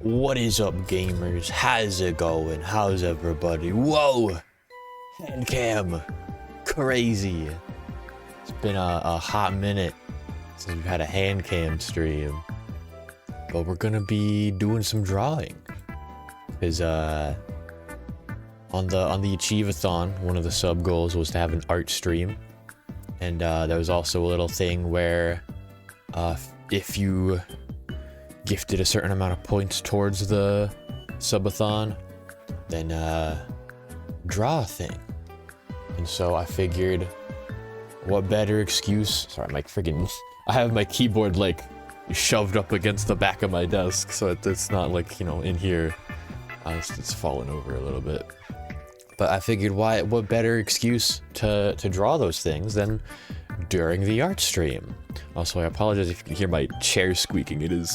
What is up, gamers? How's it going? How's everybody? Whoa! Hand cam! Crazy! It's been a hot minute since we've had a hand cam stream. But we're gonna be doing some drawing. Because, on the Achieveathon, one of the sub goals was to have an art stream. And, there was also a little thing where, if you gifted a certain amount of points towards the subathon, then draw a thing. And so I figured, what better excuse? Sorry, my friggin' I have my keyboard like shoved up against the back of my desk, so it's not like, you know, in here. It's fallen over a little bit. But I figured, what better excuse to draw those things than during the art stream? Also, I apologize if you can hear my chair squeaking.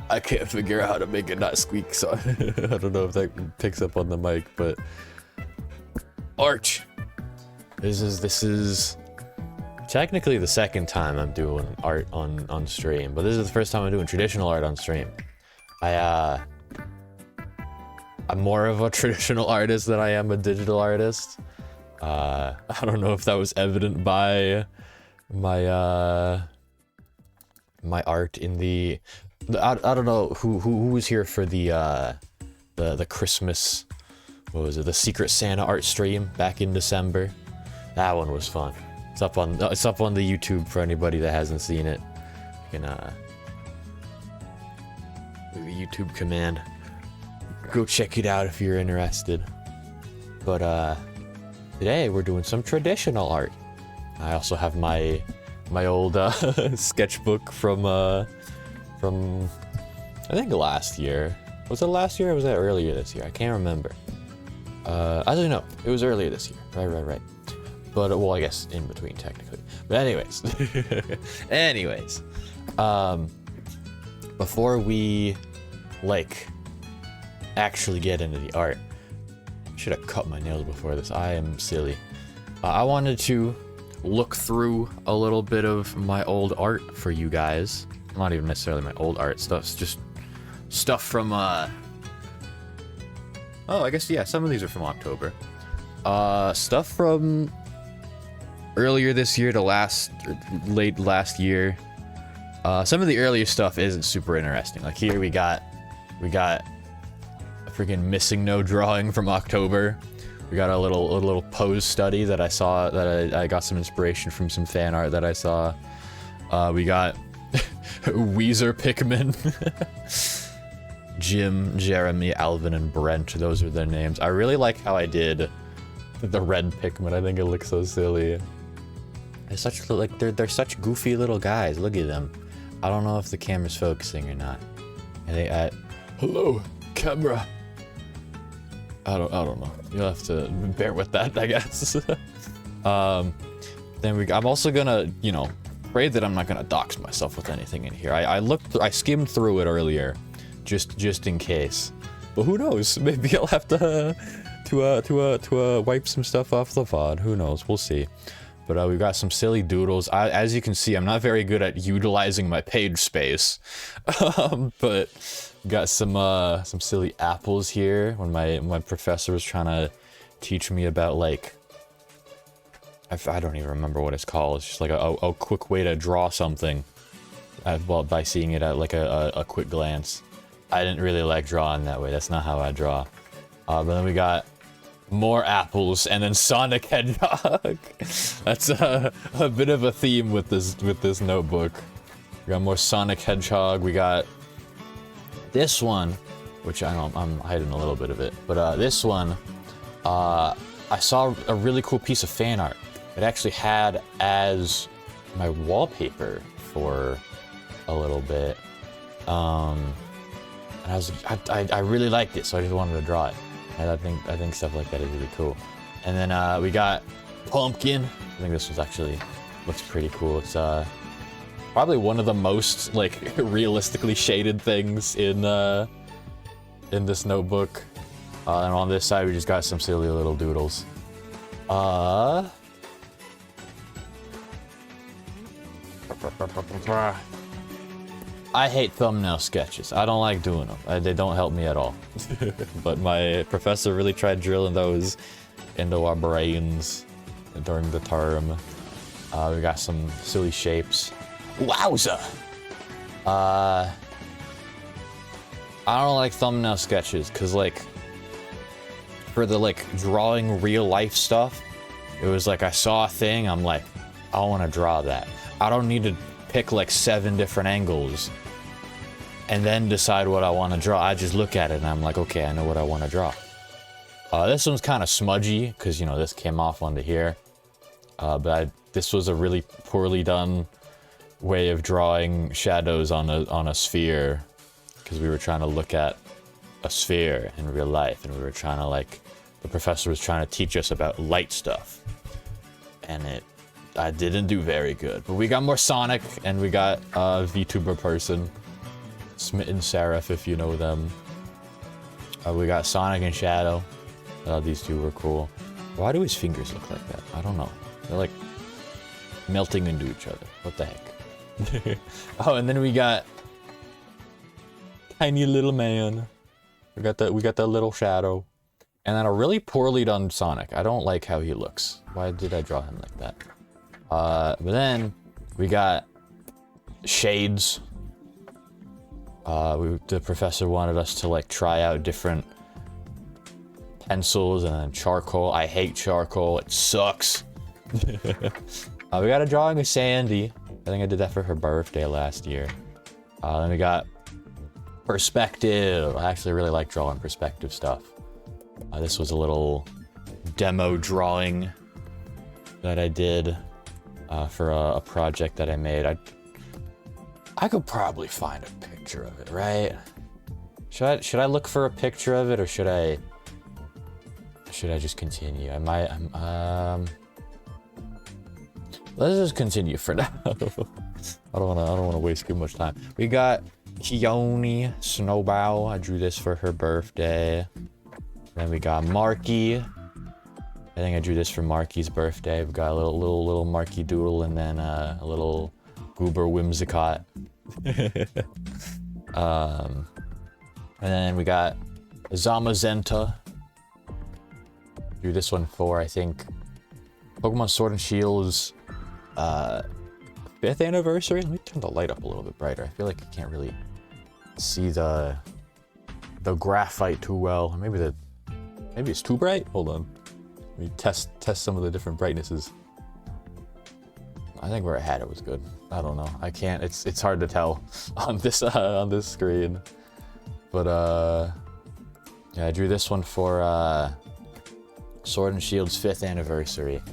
I can't figure out how to make it not squeak, so I don't know if that picks up on the mic, but art. This is technically the second time I'm doing art on stream, but this is the first time I'm doing traditional art on stream. I'm more of a traditional artist than I am a digital artist. I don't know if that was evident by my my art in the I don't know who was here for the Christmas, what was it, the Secret Santa art stream back in December. That one was fun. It's up on the YouTube for anybody that hasn't seen it. You can the YouTube command. Go check it out if you're interested. But today we're doing some traditional art. I also have my old sketchbook from I think last year. Was it last year or was that earlier this year? I can't remember. I don't know. It was earlier this year. Right. But, well, I guess in between technically. But anyways. Before we, like, actually get into the art, I should have cut my nails before this. I am silly. I wanted to look through a little bit of my old art for you guys. Not even necessarily my old art stuff, it's just stuff from oh, I guess, yeah, some of these are from October. Stuff from earlier this year to late last year. Some of the earlier stuff isn't super interesting. Like here we got a freaking missing no drawing from October. We got a little pose study that I saw, that I got some inspiration from some fan art that I saw. We got Weezer Pikmin. Jim, Jeremy, Alvin, and Brent. Those are their names. I really like how I did the red Pikmin. I think it looks so silly. They're such, like, they're such goofy little guys. Look at them. I don't know if the camera's focusing or not. Hello, camera. I don't know. You'll have to bear with that, I guess. Then I'm also gonna, you know, pray that I'm not gonna dox myself with anything in here. I skimmed through it earlier, just in case. But who knows? Maybe I'll have to wipe some stuff off the VOD. Who knows? We'll see. But we've got some silly doodles. As you can see, I'm not very good at utilizing my page space. But got some silly apples here. When my professor was trying to teach me about, like, I don't even remember what it's called. It's just like a quick way to draw something. Well, by seeing it at like a quick glance. I didn't really like drawing that way. That's not how I draw. But then we got more apples and then Sonic Hedgehog. That's a bit of a theme with this notebook. We got more Sonic Hedgehog. We got this one, which I'm hiding a little bit of it. But this one, I saw a really cool piece of fan art. It actually had as my wallpaper for a little bit. And I really liked it, so I just wanted to draw it. And I think stuff like that is really cool. And then we got Pumpkin. I think this was actually looks pretty cool. It's probably one of the most, like, realistically shaded things in this notebook. And on this side we just got some silly little doodles. I hate thumbnail sketches. I don't like doing them. They don't help me at all. But my professor really tried drilling those into our brains during the term. We got some silly shapes. Wowza! I don't like thumbnail sketches, cause like, for the like drawing real life stuff, it was like I saw a thing, I'm like, I want to draw that. I don't need to pick like 7 different angles and then decide what I want to draw. I just look at it and I'm like, okay, I know what I want to draw. This one's kind of smudgy because, you know, this came off onto here. But this was a really poorly done way of drawing shadows on a sphere, because we were trying to look at a sphere in real life, and we were trying to, like, the professor was trying to teach us about light stuff, and I didn't do very good. But we got more Sonic, and we got a VTuber person, Smitten Seraph, if you know them. We got Sonic and Shadow. I thought these two were cool. Why do his fingers look like that? I don't know. They're like melting into each other. What the heck? Oh, and then we got tiny little man. We got that little Shadow. And then a really poorly done Sonic. I don't like how he looks. Why did I draw him like that? But then we got shades. The professor wanted us to like try out different pencils and then charcoal. I hate charcoal. It sucks. We got a drawing of Sandy. I think I did that for her birthday last year. Then we got perspective. I actually really like drawing perspective stuff. This was a little demo drawing that I did for a project that I made. I could probably find a picture of it, right? Should I look for a picture of it, or should I just continue? Let's just continue for now. I don't wanna waste too much time. We got Keone Snowbow. I drew this for her birthday. Then we got Marky. I think I drew this for Marky's birthday. We've got a little Marky Doodle, and then a little Goober Whimsicott. And then we got Zamazenta. Drew this one for, I think, Pokemon Sword and Shield's 5th anniversary. Let me turn the light up a little bit brighter. I feel like I can't really see the graphite too well. Maybe it's too bright. Hold on. Let me test some of the different brightnesses. I think where I had it was good. I don't know. I can't. It's hard to tell on this screen. But yeah, I drew this one for Sword and Shield's 5th anniversary.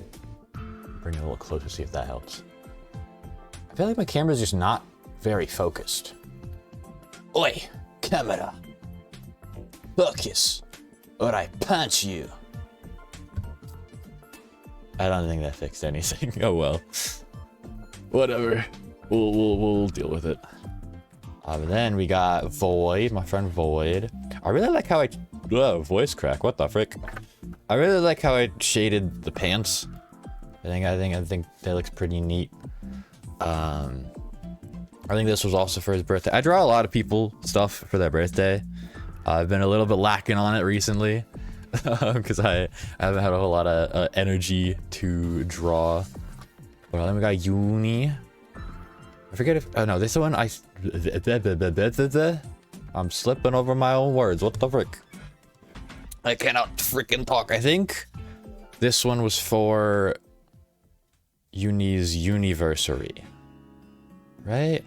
Bring it a little closer, see if that helps. I feel like my camera's just not very focused. Oi, camera. Focus, or I punch you. I don't think that fixed anything. Oh well. Whatever. We'll deal with it. Then we got Void, my friend Void. I really like how voice crack. What the frick? I really like how I shaded the pants. I think that looks pretty neat. I think this was also for his birthday. I draw a lot of people stuff for their birthday. I've been a little bit lacking on it recently because I haven't had a whole lot of energy to draw. Well, then we got Uni. I forget if... Oh no, this one I'm slipping over my own words. What the frick? I cannot freaking talk. I think this one was for Uni's Universary. Right?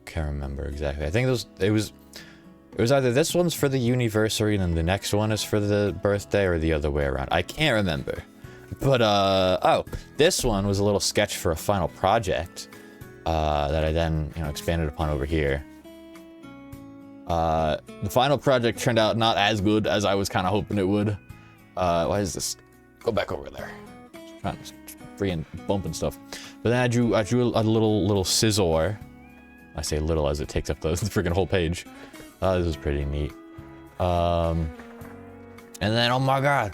Can't remember exactly. I think it was either this one's for the Universary and then the next one is for the birthday, or the other way around. I can't remember. But oh, this one was a little sketch for a final project that I then, you know, expanded upon over here. The final project turned out not as good as I was kind of hoping it would. Why is this? Go back over there. Just trying to freaking bumping stuff. But then I drew a little scissor. I say little as it takes up the freaking whole page. This is pretty neat. And then, oh my god,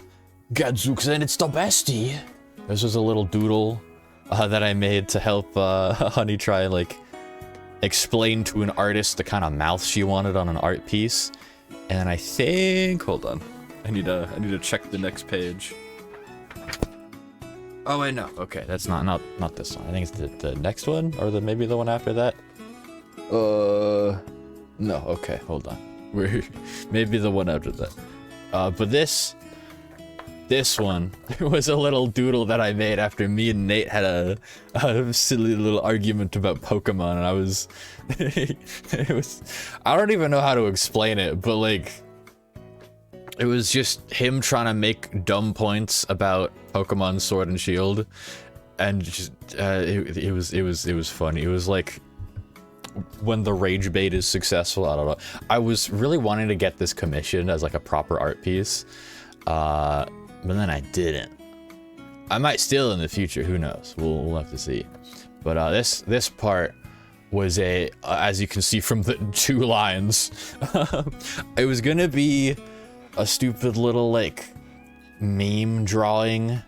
Gadzooks, and it's the bestie. This was a little doodle that I made to help Honey try and like explain to an artist the kind of mouth she wanted on an art piece. And I think, hold on, I need to check the next page. Oh wait, no. Okay, that's not this one. I think it's the next one, or maybe the one after that. No. Okay, hold on. Maybe the one after that. But this one was a little doodle that I made after me and Nate had a silly little argument about Pokemon, and I was, I don't even know how to explain it, but like, it was just him trying to make dumb points about Pokemon Sword and Shield, and just it was funny. It was like when the rage bait is successful. I don't know. I was really wanting to get this commissioned as like a proper art piece, but then I didn't. I might still in the future. Who knows? We'll have to see. But this part was as you can see from the 2 lines, it was gonna be a stupid little like meme drawing.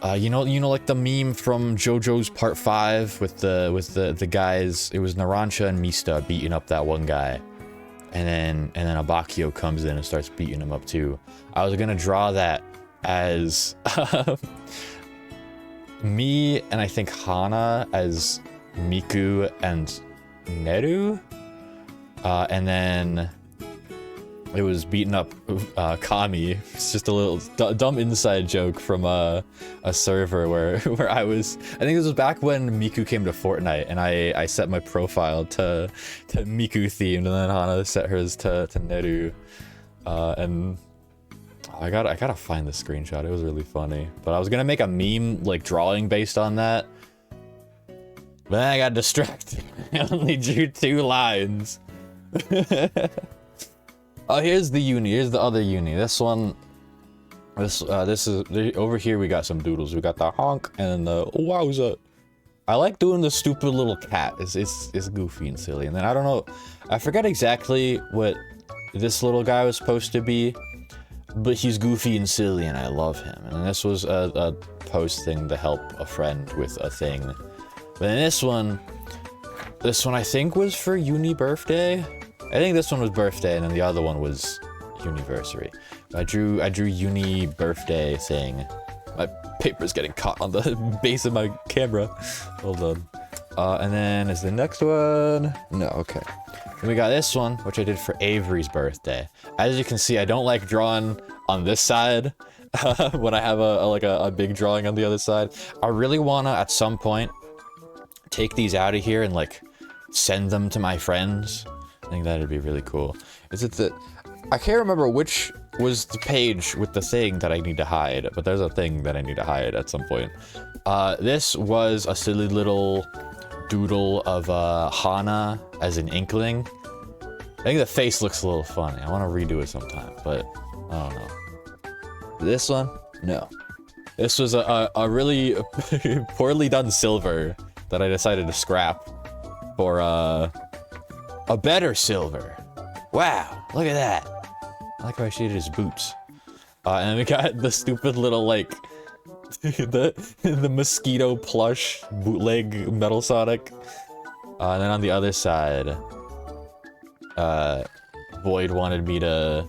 You know, like the meme from JoJo's Part 5 with the guys. It was Narancia and Mista beating up that one guy, and then Abakio comes in and starts beating him up too. I was gonna draw that as me and I think Hana as Miku and Neru, and then it was beating up Kami. It's just a little dumb inside joke from a server where I was. I think this was back when Miku came to Fortnite, and I set my profile to Miku themed, and then Hana set hers to Neru, and I gotta find the screenshot. It was really funny, but I was gonna make a meme like drawing based on that, but then I got distracted. I only drew 2 lines. Oh, here's the uni. Here's the other uni. This one, this is over here. We got some doodles. We got the honk and the wowza. I like doing the stupid little cat. It's goofy and silly. And then I don't know, I forget exactly what this little guy was supposed to be, but he's goofy and silly, and I love him. And this was a post thing to help a friend with a thing. But then this one I think was for uni birthday. I think this one was birthday, and then the other one was universary. I drew uni birthday thing. My paper's getting caught on the base of my camera. Hold on. And then is the next one? No, okay. Then we got this one, which I did for Avery's birthday. As you can see, I don't like drawing on this side when I have a big drawing on the other side. I really wanna at some point take these out of here and like send them to my friends. I think that'd be really cool. I can't remember which was the page with the thing that I need to hide, but there's a thing that I need to hide at some point. This was a silly little doodle of Hana as an inkling. I think the face looks a little funny. I want to redo it sometime, but I don't know. This one? No. This was a really poorly done silver that I decided to scrap for a better silver. Wow, look at that. I like how I shaded his boots. And we got the stupid little like the mosquito plush bootleg Metal Sonic. And then on the other side, Void wanted me to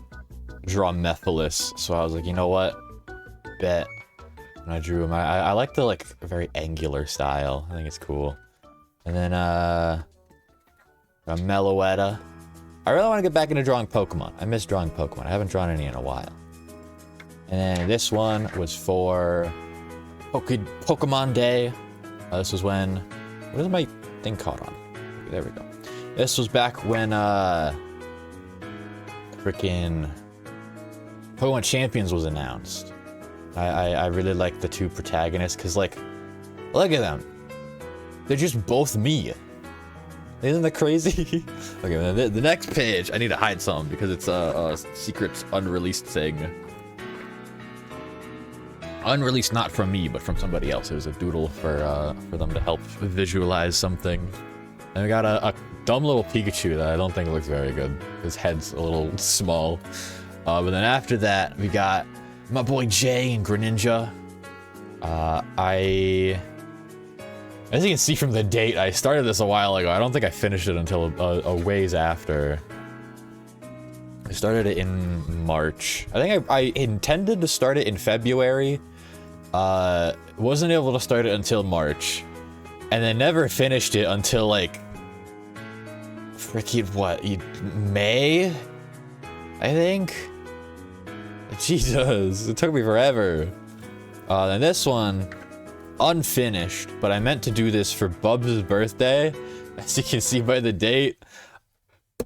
draw Mephiles, so I was like, you know what? Bet. And I drew him. I like the like very angular style. I think it's cool. And then a Meloetta. I really want to get back into drawing Pokemon. I miss drawing Pokemon. I haven't drawn any in a while. And then this one was for Pokemon Day. This was when... What is my thing caught on? There we go. This was back when freaking Pokemon Champions was announced. I really like the 2 protagonists because, like, look at them. They're just both me. Isn't that crazy? Okay, the next page, I need to hide some because it's a secret unreleased thing. Unreleased not from me, but from somebody else. It was a doodle for them to help visualize something. And we got a dumb little Pikachu that I don't think looks very good. His head's a little small. But then after that, we got my boy Jay and Greninja. As you can see from the date, I started this a while ago. I don't think I finished it until a ways after. I started it in March. I think I intended to start it in February. Wasn't able to start it until March. And then never finished it until, like, freaking what? May? I think? Jesus, it took me forever. Then this one, unfinished, but I meant to do this for Bubs' birthday. As you can see by the date,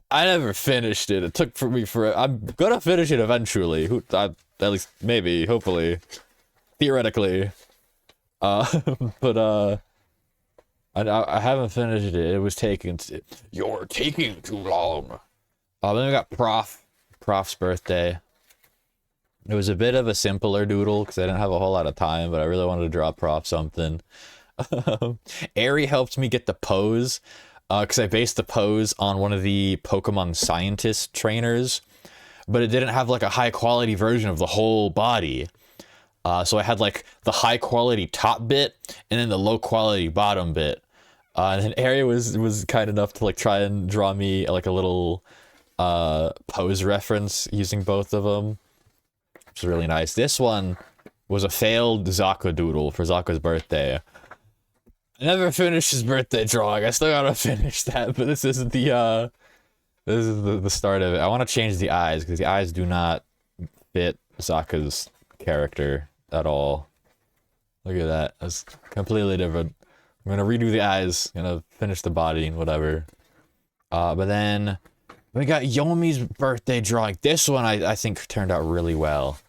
I never finished it. It took for me for. I'm gonna finish it eventually. At least, maybe, hopefully, theoretically. But I haven't finished it. It was taking. You're taking too long. Then we got Prof's birthday. It was a bit of a simpler doodle because I didn't have a whole lot of time, but I really wanted to draw Prof something. Ari helped me get the pose because I based the pose on one of the Pokemon scientist trainers, but it didn't have like a high quality version of the whole body. So I had like the high quality top bit and then the low quality bottom bit. And then Ari was kind enough to like try and draw me like a little pose reference using both of them. Which is really nice. This one was a failed Zaka doodle for Zaka's birthday. I never finished his birthday drawing. I still gotta finish that, but this is the start of it. I want to change the eyes because the eyes do not fit Zaka's character at all. Look at that. That's completely different. I'm gonna redo the eyes, gonna finish the body and whatever. But then we got Yomi's birthday drawing. This one I think turned out really well.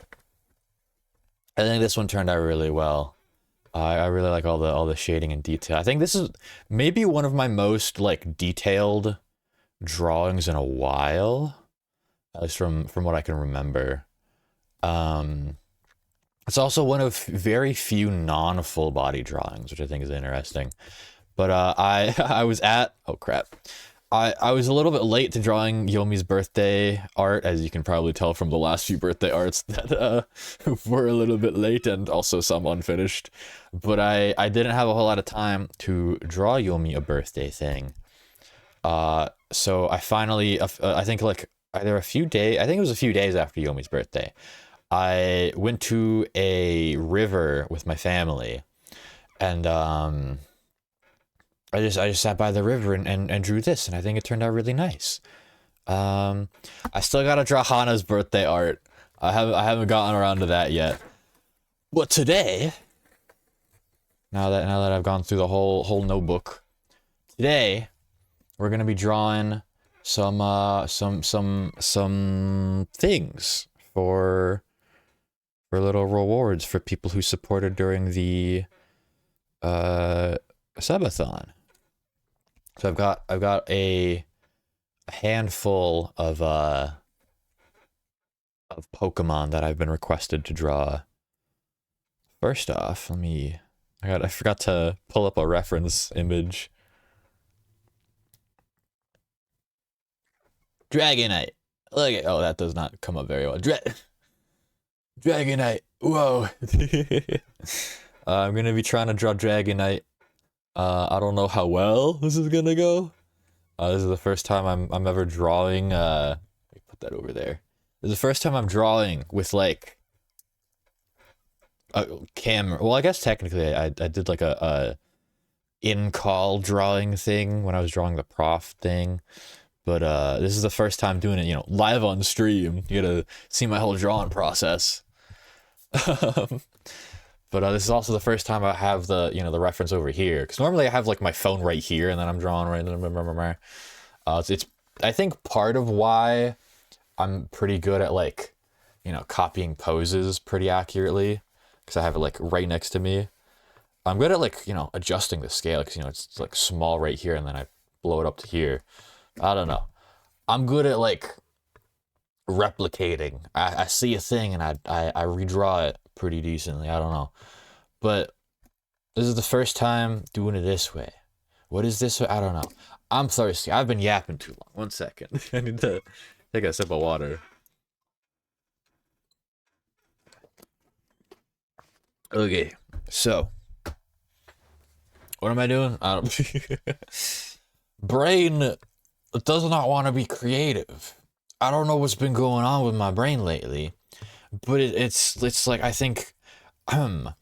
I think this one turned out really well. I really like all the shading and detail. I think this is maybe one of my most like detailed drawings in a while, at least from what I can remember. It's also one of very few non-full body drawings, which I think is interesting. But I was at I was a little bit late to drawing Yomi's birthday art, as you can probably tell from the last few birthday arts that were a little bit late and also some unfinished. But I didn't have a whole lot of time to draw Yomi a birthday thing. So I finally, I think like either a few days, I think it was a few days after Yomi's birthday, I went to a river with my family, and I just sat by the river and drew this, and I think it turned out really nice. I still gotta draw Hana's birthday art. I haven't gotten around to that yet. But today, now that I've gone through the whole notebook, today we're gonna be drawing some things for little rewards for people who supported during the subathon. So I've got a handful of Pokemon that I've been requested to draw. First off, I forgot to pull up a reference image. Dragonite. Look at, oh, that does not come up very well. Dragonite. Whoa. I'm gonna be trying to draw Dragonite. I don't know how well this is gonna go. This is the first time I'm ever drawing. Let me put that over there. This is the first time I'm drawing with like a camera. Well, I guess technically I did like a in-call drawing thing when I was drawing the Prof thing. But this is the first time doing it, you know, live on stream. You gotta see my whole drawing process. But this is also the first time I have the, you know, the reference over here. Because normally I have like my phone right here and then I'm drawing right there. It's I think part of why I'm pretty good at like, you know, copying poses pretty accurately. Because I have it like right next to me. I'm good at like, you know, adjusting the scale. Because, you know, it's like small right here and then I blow it up to here. I don't know. I'm good at like replicating. I see a thing and I redraw it pretty decently. I don't know. But this is the first time doing it this way. What is this? I don't know. I'm thirsty. I've been yapping too long. 1 second. I need to take a sip of water. Okay. So What am I doing? I don't. Brain does not want to be creative. I don't know what's been going on with my brain lately, but it's like I think, I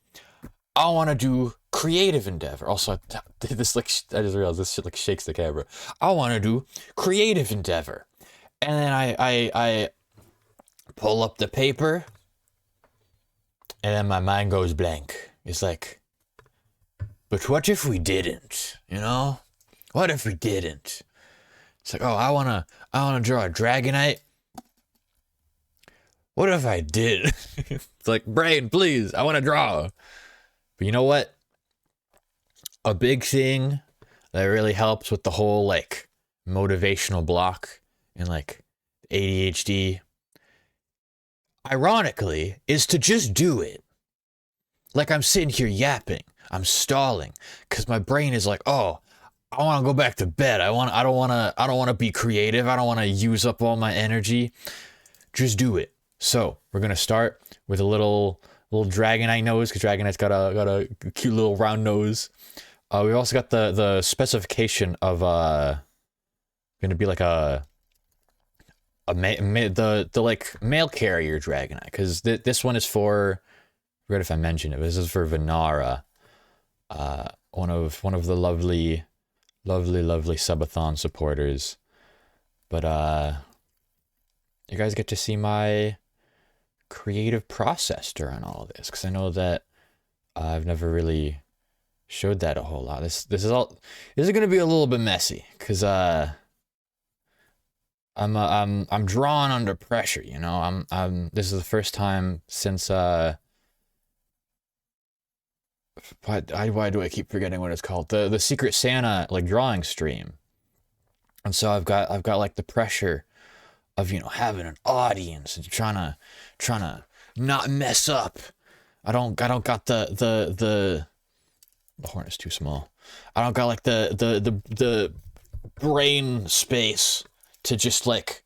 want to do creative endeavor. Also, this like I just realized this shit like shakes the camera. I want to do creative endeavor, and then I pull up the paper, and then my mind goes blank. It's like, but what if we didn't? You know, what if we didn't? It's like, oh, I wanna draw a Dragonite. What if I did? It's like, brain, please, I want to draw. But you know what? A big thing that really helps with the whole like motivational block and like ADHD, ironically, is to just do it. Like I'm sitting here yapping, I'm stalling, because my brain is like, oh, I want to go back to bed. I don't want to be creative. I don't want to use up all my energy. Just do it. So we're gonna start with a little Dragonite nose, because Dragonite's got a cute little round nose. We've also got the specification of gonna be like the like mail carrier Dragonite, because this one is for, I forget if I mentioned it, but this is for Venara, one of the lovely Subathon supporters. But you guys get to see my creative process during all of this, because I know that I've never really showed that a whole lot. This is gonna be a little bit messy, because I'm drawn under pressure, you know. This is the first time since why do I keep forgetting what it's called? The Secret Santa like drawing stream. And so I've got like the pressure of, you know, having an audience and trying to not mess up. I don't got the horn is too small. I don't got like the brain space to just like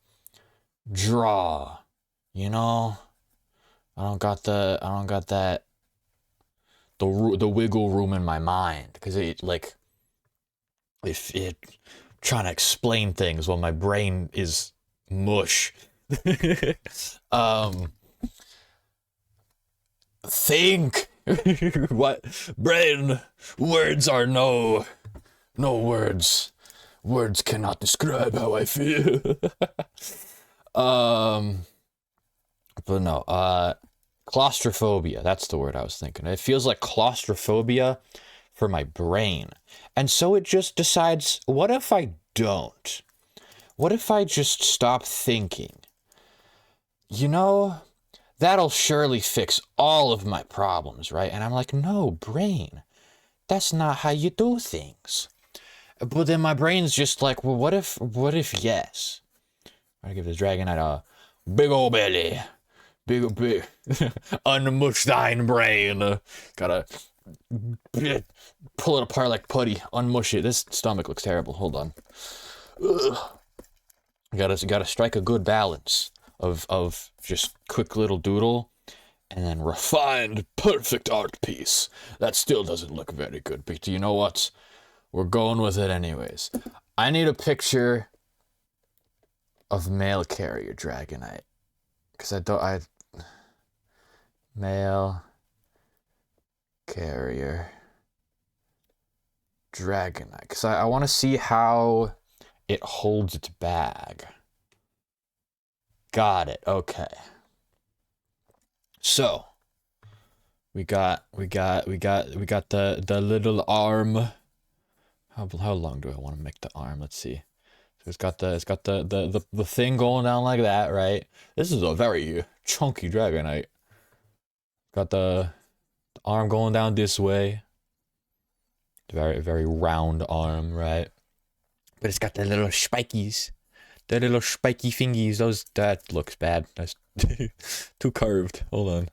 draw, you know? I don't got that the wiggle room in my mind, because it like if it trying to explain things while my brain is mush. Think. What? Brain, words are no words. Words cannot describe how I feel. But no, claustrophobia, that's the word I was thinking. It feels like claustrophobia for my brain. And so it just decides, what if I don't? What if I just stop thinking? You know, that'll surely fix all of my problems, right? And I'm like, no, brain, that's not how you do things. But then my brain's just like, well, what if yes? I give this Dragonite a big old belly. Big, unmush thine brain. Gotta pull it apart like putty. Unmush it. This stomach looks terrible. Hold on. Ugh. Gotta strike a good balance of just quick little doodle and then refined, perfect art piece. That still doesn't look very good, but you know what? We're going with it anyways. I need a picture of mail carrier Dragonite, because mail carrier Dragonite, because I want to see how it holds its bag. Got it. Okay. So we got the little arm. How long do I want to make the arm? Let's see. So it's got the thing going down like that, right? This is a very chunky Dragonite. Got the arm going down this way. Very, very round arm, right? But it's got the little spikies. The little spiky fingies. That looks bad. That's too curved. Hold on.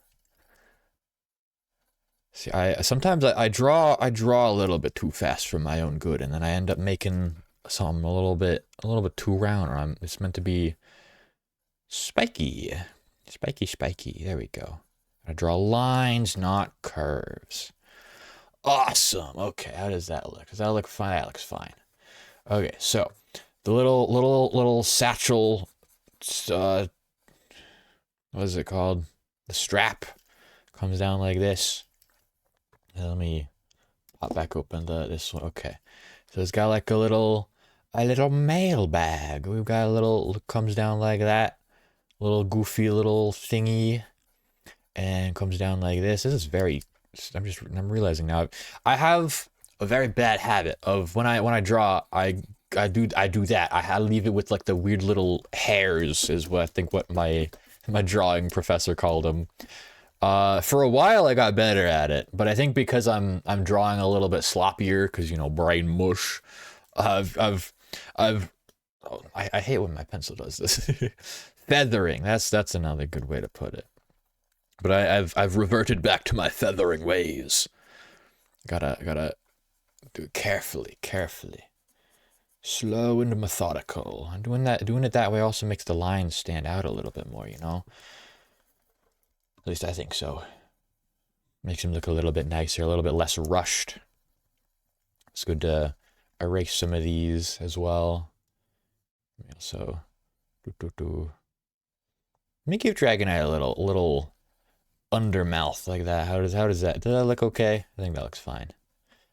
See, sometimes I draw a little bit too fast for my own good, and then I end up making something a little bit too round, or it's meant to be spiky. Spiky. There we go. I draw lines, not curves. Awesome. Okay, how does that look? Does that look fine? That looks fine. Okay, so the little satchel, what is it called? The strap comes down like this. Let me pop back open this one. Okay, so it's got like a little mail bag. We've got a little, comes down like that, little goofy little thingy, and comes down like this. This is very. I'm realizing now. I have a very bad habit of when I draw, I do that. I leave it with like the weird little hairs, is what I think what my drawing professor called them. For a while I got better at it, but I think because I'm drawing a little bit sloppier, because, you know, brain mush. I hate when my pencil does this. Feathering. That's another good way to put it. But I've reverted back to my feathering ways. Gotta do it carefully. Slow and methodical. And doing it that way also makes the lines stand out a little bit more, you know? At least I think so. Makes them look a little bit nicer, a little bit less rushed. It's good to erase some of these as well. So, let me give Dragonite a little undermouth like that. How does that? Does that look okay? I think that looks fine.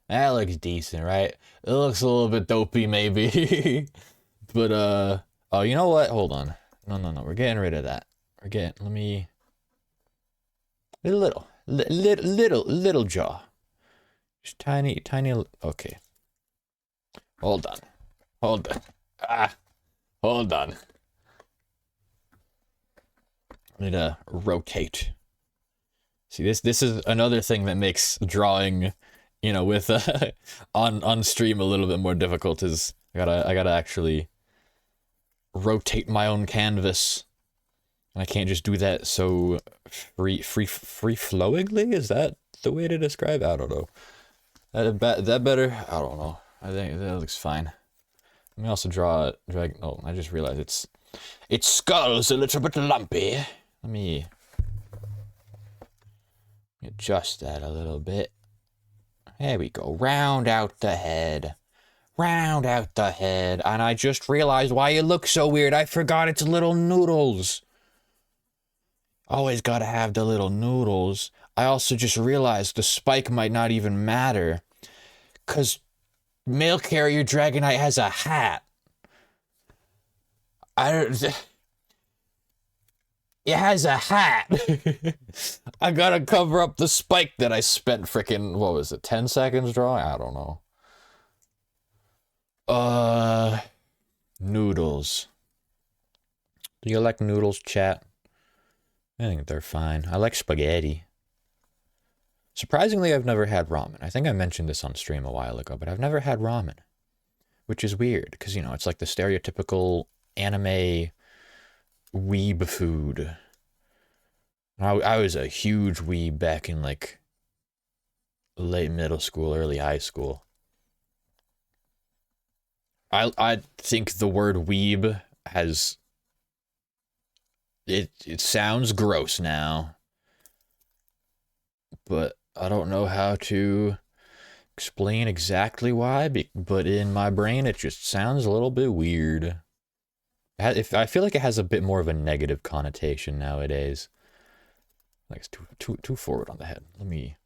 That looks decent, right? It looks a little bit dopey, maybe. But oh, you know what? Hold on. No. We're getting rid of that. Let me. Little jaw. Just tiny. Okay. Hold on. Hold on. I need to rotate. See, this is another thing that makes drawing, you know, with on stream a little bit more difficult. Is I gotta actually rotate my own canvas, and I can't just do that so free flowingly. Is that the way to describe it? I don't know. That better? I don't know. I think that looks fine. Let me also draw drag. Oh, I just realized its skull's a little bit lumpy. Let me adjust that a little bit. There we go. Round out the head. And I just realized why it looks so weird. I forgot its little noodles. Always gotta have the little noodles. I also just realized the spike might not even matter, 'cause Mail Carrier Dragonite has a hat. It has a hat. I gotta cover up the spike that I spent frickin', what was it, 10 seconds drawing? I don't know. Noodles. Do you like noodles, chat? I think they're fine. I like spaghetti. Surprisingly, I've never had ramen. I think I mentioned this on stream a while ago, but I've never had ramen. Which is weird, because, you know, it's like the stereotypical anime weeb food. I was a huge weeb back in, like, late middle school, early high school. I think the word weeb has... It sounds gross now. But I don't know how to explain exactly why, but in my brain it just sounds a little bit weird. I feel like it has a bit more of a negative connotation nowadays. Like it's too forward on the head. Let me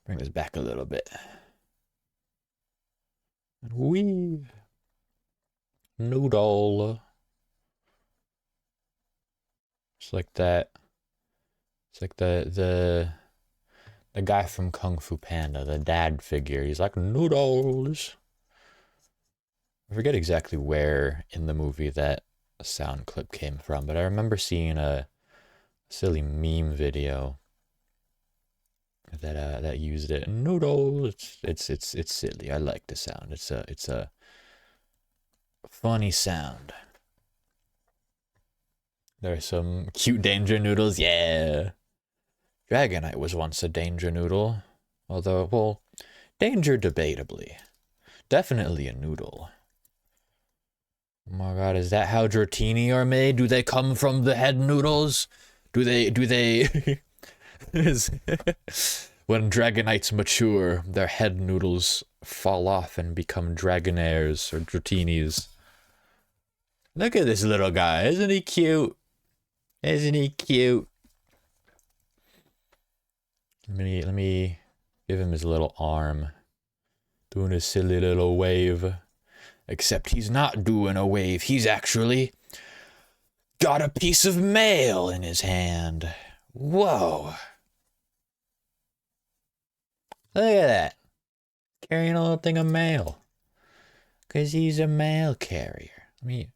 bring this back a little bit. And weave. Noodle. It's like that. It's like the guy from Kung Fu Panda, the dad figure. He's like, noodles. I forget exactly where in the movie that sound clip came from, but I remember seeing a silly meme video that used it. Noodles. It's silly. I like the sound. It's a funny sound. There's some cute danger noodles. Yeah. Dragonite was once a danger noodle. Although, well, danger debatably. Definitely a noodle. Oh my god, is that how Dratini are made? Do they come from the head noodles? Do they When dragonites mature, their head noodles fall off and become dragonaires or dratinis. Look at this little guy. Isn't he cute? Isn't he cute? Let me give him his little arm. Doing a silly little wave. Except he's not doing a wave. He's actually got a piece of mail in his hand. Whoa. Look at that. Carrying a little thing of mail. Because he's a mail carrier. Let me,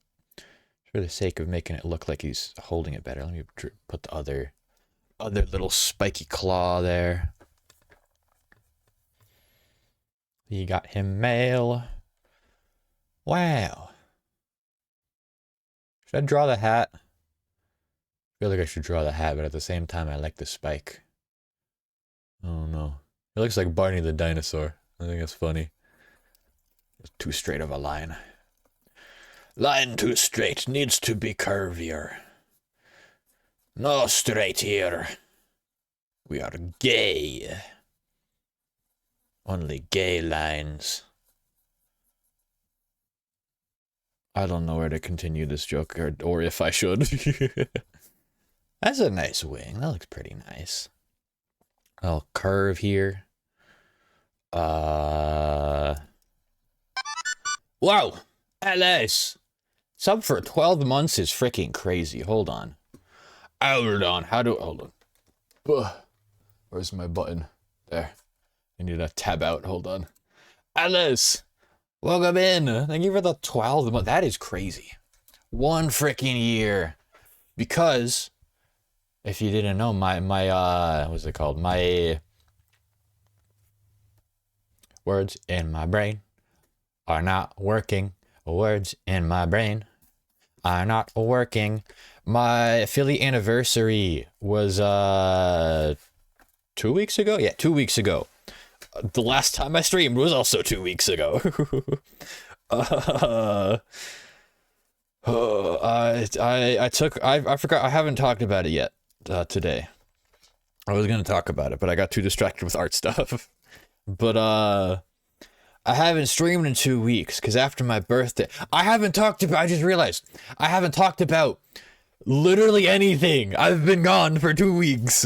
for the sake of making it look like he's holding it better, let me put the other little spiky claw there. He got him mail. Wow. Should I draw the hat? I feel like I should draw the hat, but at the same time I like the spike. Oh no. It looks like Barney the dinosaur. I think that's funny. It's too straight of a line. Line too straight, needs to be curvier. No straight here. We are gay. Only gay lines. I don't know where to continue this joke, or if I should. That's a nice wing. That looks pretty nice. I'll curve here. Wow! LS! Sub for 12 months is freaking crazy. Hold on. Hold on. Hold on. Ugh. Where's my button? There. I need to tab out. Hold on. Alice! Welcome in. Thank you for the 12 month. That is crazy. 1 freaking year. Because, if you didn't know, my what's it called? My words in my brain are not working. Words in my brain are not working. My affiliate anniversary was 2 weeks ago? Yeah, 2 weeks ago. The last time I streamed was also 2 weeks ago. I forgot, I haven't talked about it yet today. I was gonna talk about it, but I got too distracted with art stuff. But I haven't streamed in 2 weeks because after my birthday, I just realized I haven't talked about literally anything. I've been gone for 2 weeks.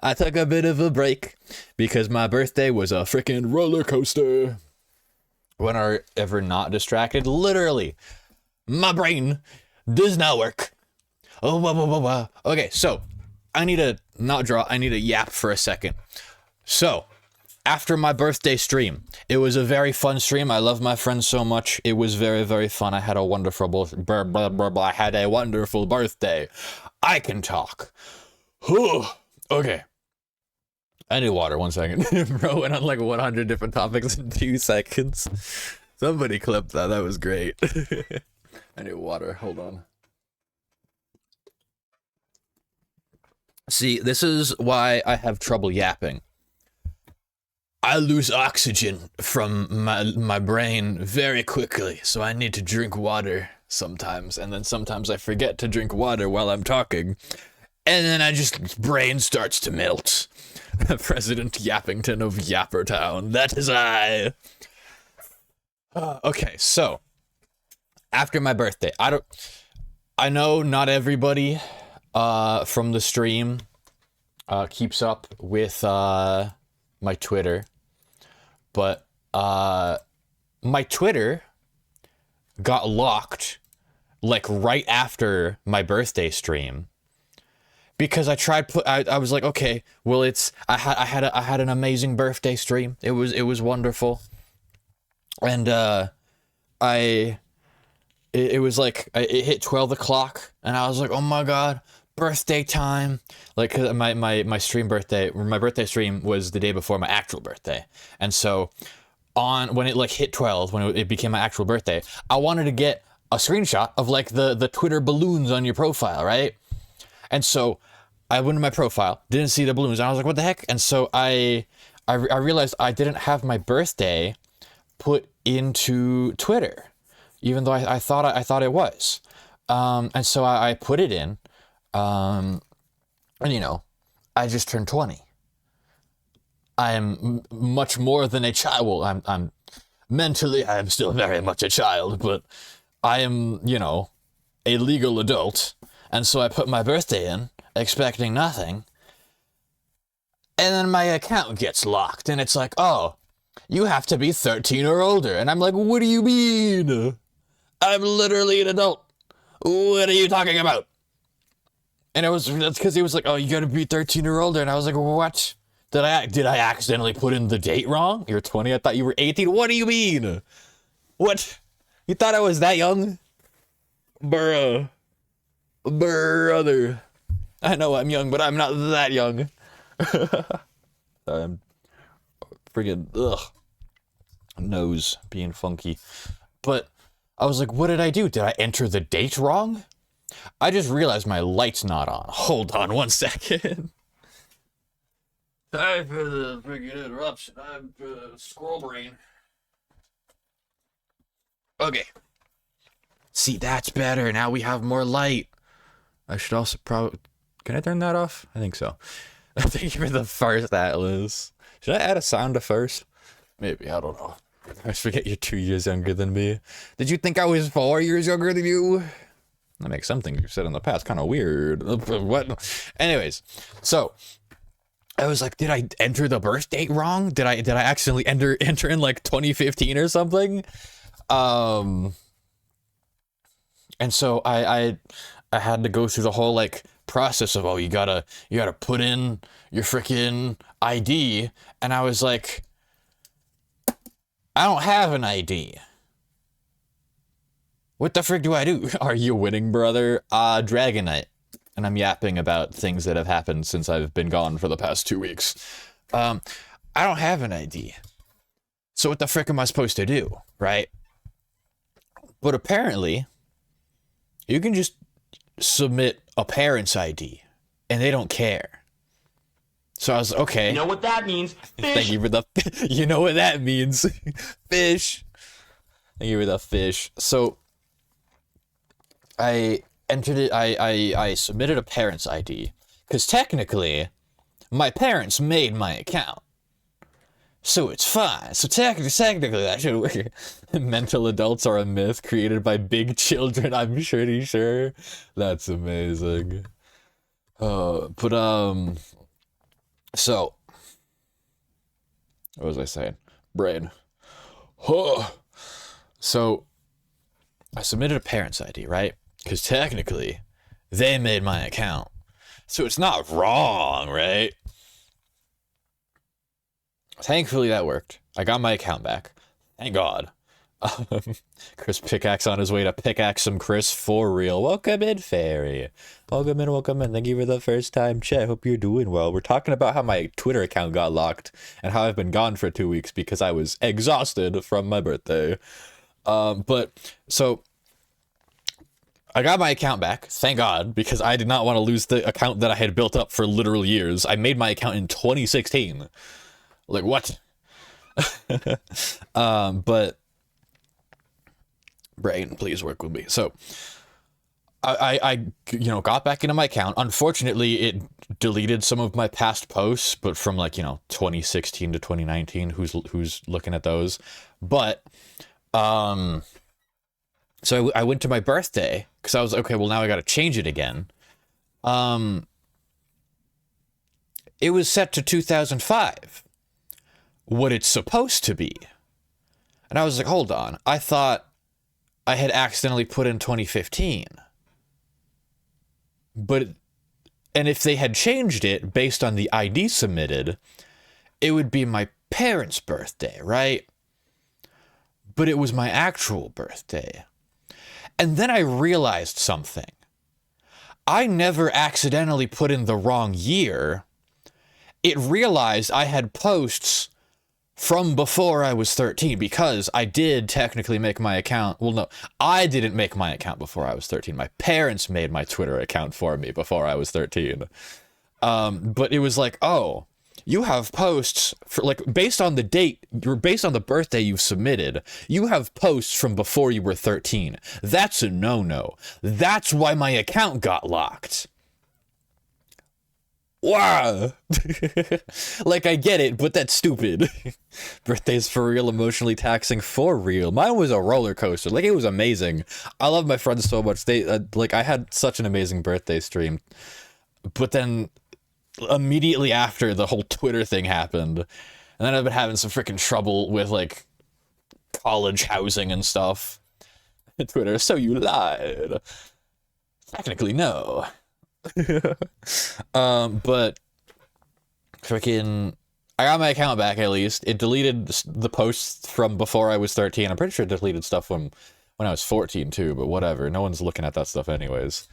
I took a bit of a break because my birthday was a freaking roller coaster. When are ever not distracted? Literally, my brain does not work. Oh, wow. Okay, so I need to not draw. I need to yap for a second. So, after my birthday stream, it was a very fun stream. I love my friends so much. It was very, very fun. I had a wonderful I had a wonderful birthday. I can talk. Okay. I need water. 1 second. Bro went on like 100 different topics in 2 seconds. Somebody clipped that. That was great. I need water. Hold on. See, this is why I have trouble yapping. I lose oxygen from my brain very quickly, so I need to drink water sometimes, and then sometimes I forget to drink water while I'm talking, and then brain starts to melt. President Yappington of Yappertown, that is I. Okay, so after my birthday, I know not everybody from the stream keeps up with my Twitter, but my Twitter got locked like right after my birthday stream because I was like, okay, well, I had an amazing birthday stream. It was wonderful, and it was like it hit 12 o'clock, and I was like, oh my god, birthday time. Like, cause my birthday stream was the day before my actual birthday, and so when it like hit 12, when it became my actual birthday, I wanted to get a screenshot of like the Twitter balloons on your profile, right? And so I went to my profile, didn't see the balloons, and I was like, what the heck? And so I realized I didn't have my birthday put into Twitter, even though I thought it was. And so I put it in, and you know, I just turned 20. I am much more than a child. Well, I'm mentally, I am still very much a child, but I am, you know, a legal adult. And so I put my birthday in, expecting nothing. And then my account gets locked, and it's like, oh, you have to be 13 or older. And I'm like, what do you mean? I'm literally an adult. What are you talking about? And that's because he was like, oh, you gotta be 13 or older. And I was like, what? Did I accidentally put in the date wrong? You're 20, I thought you were 18. What do you mean? What? You thought I was that young? Brother. I know I'm young, but I'm not that young. I'm friggin' nose being funky. But I was like, what did I do? Did I enter the date wrong? I just realized my light's not on. Hold on 1 second. Sorry for the friggin' interruption. I'm squirrel brain. Okay. See, that's better. Now we have more light. I should also probably... Can I turn that off? I think so. Thank you for the first, Atlas. Should I add a sound to first? Maybe, I don't know. I forget you're 2 years younger than me. Did you think I was 4 years younger than you? That makes something you said in the past kind of weird. What? Anyways, so I was like, did I enter the birth date wrong? Did I accidentally enter in like 2015 or something? And so I had to go through the whole like process of, oh, you gotta put in your freaking ID, and I was like, I don't have an ID. What the frick do I do? Are you winning, brother? Dragonite. And I'm yapping about things that have happened since I've been gone for the past 2 weeks. I don't have an ID. So what the frick am I supposed to do, right? But apparently, you can just submit a parent's ID, and they don't care. So I was like, okay. You know what that means? Fish. Thank you for the... You know what that means. Fish. Thank you for the fish. So I entered it. I submitted a parent's ID because technically my parents made my account, so it's fine. So technically that should work. Mental adults are a myth created by big children. I'm pretty sure. That's amazing. So what was I saying? Brain. So I submitted a parent's ID, right? Because technically, they made my account. So it's not wrong, right? Thankfully, that worked. I got my account back. Thank God. Chris Pickaxe on his way to pickaxe some Chris for real. Welcome in, Fairy. Welcome in, welcome in. Thank you for the first time chat. Hope you're doing well. We're talking about how my Twitter account got locked and how I've been gone for 2 weeks because I was exhausted from my birthday. But so I got my account back, thank God, because I did not want to lose the account that I had built up for literal years. I made my account in 2016. Like, what? But brain, please work with me. So I got back into my account. Unfortunately, it deleted some of my past posts, but from 2016 to 2019, who's looking at those? But so I went to my birthday because I was okay, well, now I got to change it again. It was set to 2005, what it's supposed to be. And I was like, hold on, I thought I had accidentally put in 2015. And if they had changed it based on the ID submitted, it would be my parents' birthday, right? But it was my actual birthday. And then I realized something. I never accidentally put in the wrong year. It realized I had posts from before I was 13 because I did technically make my account. Well, no, I didn't make my account before I was 13. My parents made my Twitter account for me before I was 13. But it was like, oh, you have posts for based on the date, based on the birthday you've submitted, you have posts from before you were 13. That's a no-no. That's why my account got locked. Wow. Like, I get it, but that's stupid. Birthdays for real, emotionally taxing for real. Mine was a roller coaster. Like, it was amazing. I love my friends so much. They like, I had such an amazing birthday stream, but then immediately after, the whole Twitter thing happened, and then I've been having some freaking trouble with like college housing and stuff. Twitter, so you lied. Technically, no. But freaking, I got my account back at least. It deleted the posts from before I was 13. I'm pretty sure it deleted stuff from when I was 14 too, but whatever. No one's looking at that stuff anyways.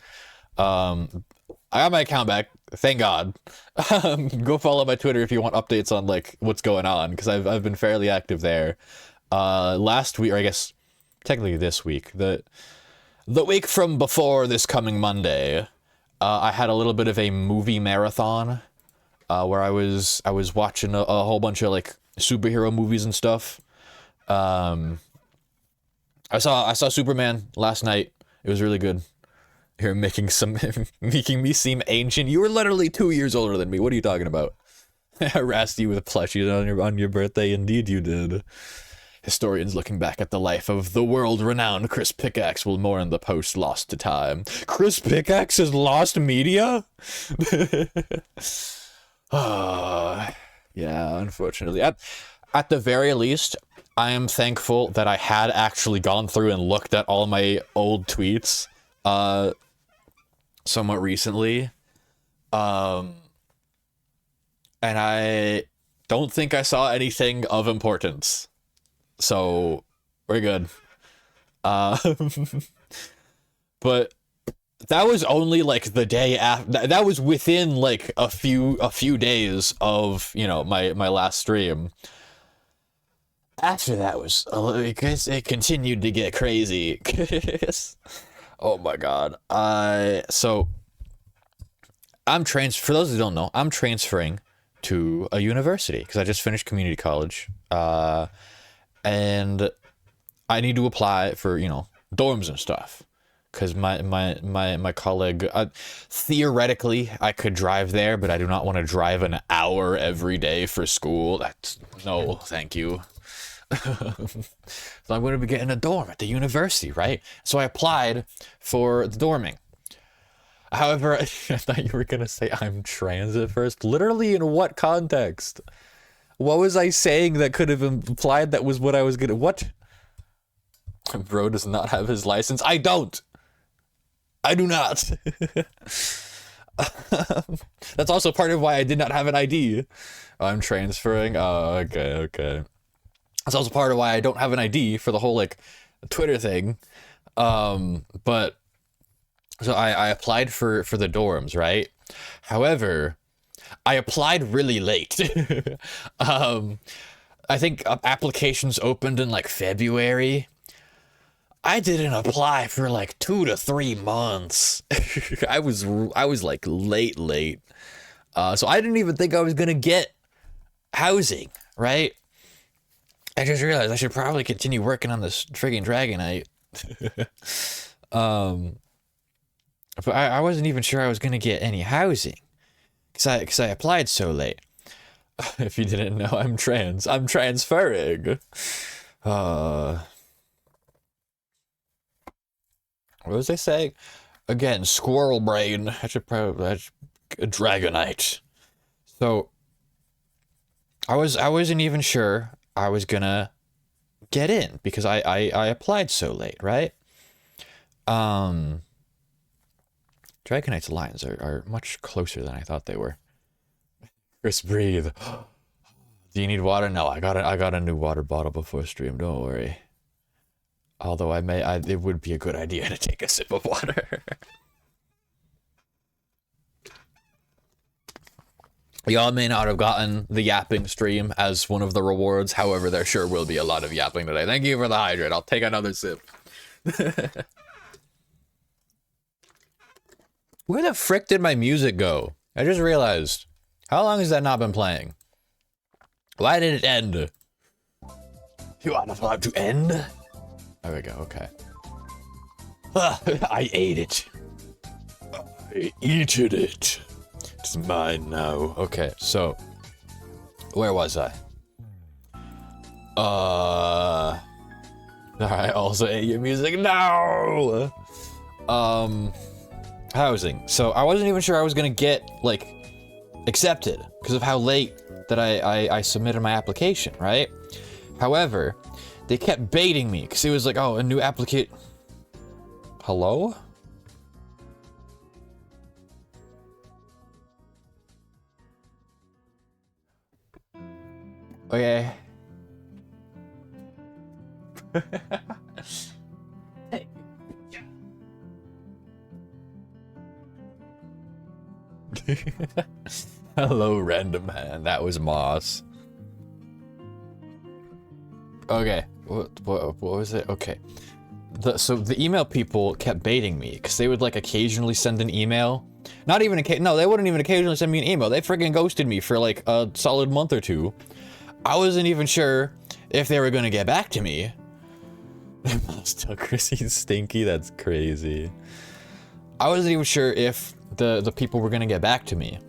I got my account back, thank God. Go follow my Twitter if you want updates on like what's going on, because I've been fairly active there. Last week, or I guess technically this week, the week from before this coming Monday, I had a little bit of a movie marathon, where I was watching a whole bunch of like superhero movies and stuff. I saw Superman last night. It was really good. You're making me seem ancient. You were literally 2 years older than me. What are you talking about? I harassed you with plushies on your birthday. Indeed, you did. Historians looking back at the life of the world-renowned Chris Pickaxe will mourn the post lost to time. Chris Pickaxe has lost media? Yeah, unfortunately. At the very least, I am thankful that I had actually gone through and looked at all my old tweets somewhat recently. And I don't think I saw anything of importance. So we're good. But that was only like the day after. That was within like a few days of, you know, my last stream. After that was, because it continued to get crazy. Oh my God. So I'm for those who don't know, I'm transferring to a university because I just finished community college. And I need to apply for, you know, dorms and stuff. Because my colleague, theoretically, I could drive there, but I do not want to drive an hour every day for school. No, thank you. So I'm going to be getting a dorm at the university, right? So I applied for the dorming. However, I thought you were going to say I'm trans at first. Literally, in what context? What was I saying that could have implied that was what I was gonna... What? Bro does not have his license. I don't! I do not! That's also part of why I did not have an ID. I'm transferring. Oh, okay. That's also part of why I don't have an ID for the whole, like, Twitter thing. But... So I applied for the dorms, right? However... I applied really late. I think applications opened in like February. I didn't apply for like 2 to 3 months. I was like late. So I didn't even think I was gonna get housing, right? I just realized I should probably continue working on this friggin' Dragonite. But I wasn't even sure I was gonna get any housing. Because I applied so late. If you didn't know, I'm trans. I'm transferring. What was I saying? Again, squirrel brain. I should probably... Dragonite. So, I wasn't even sure I was gonna get in. Because I applied so late, right? Dragonite's lines are much closer than I thought they were. Chris, breathe. Do you need water? No, I got a new water bottle before stream. Don't worry. Although it would be a good idea to take a sip of water. Y'all may not have gotten the yapping stream as one of the rewards. However, there sure will be a lot of yapping today. Thank you for the hydrate. I'll take another sip. Where the frick did my music go? I just realized. How long has that not been playing? Why did it end? You are not allowed to end? There we go, okay. I ate it. I eated it. It's mine now. Okay, so where was I? I also hate your music. No. Housing. So I wasn't even sure I was gonna get like accepted because of how late that I submitted my application, right? However, they kept baiting me because it was like, oh, a new applicant. Hello? Okay. Hello, random hand. That was Moss. Okay. What was it? Okay. So the email people kept baiting me because they would like occasionally send an email. Not even no, they wouldn't even occasionally send me an email. They freaking ghosted me for like a solid month or two. I wasn't even sure if they were gonna get back to me. Still Chrissy's stinky. That's crazy. I wasn't even sure if the people were gonna get back to me.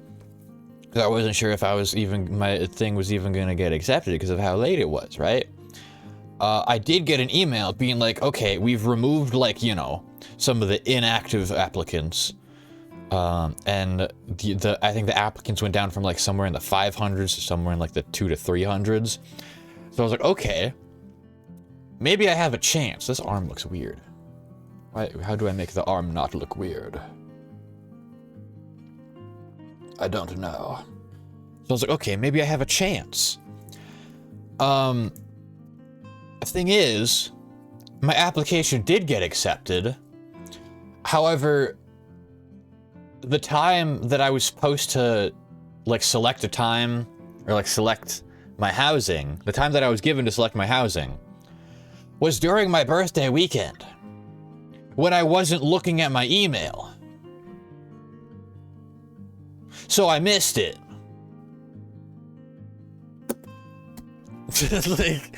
Cause I wasn't sure if my thing was even gonna get accepted because of how late it was, right? I did get an email being like, okay, we've removed like, you know, some of the inactive applicants. And I think the applicants went down from like somewhere in the 500s to somewhere in like the 200s to 300s. So I was like, okay, maybe I have a chance. This arm looks weird. How do I make the arm not look weird? I don't know. So I was like, okay, maybe I have a chance. The thing is, my application did get accepted. However, the time that I was supposed to, like, select a time, or, like, select my housing, the time that I was given to select my housing, was during my birthday weekend, when I wasn't looking at my email. So I missed it. Like,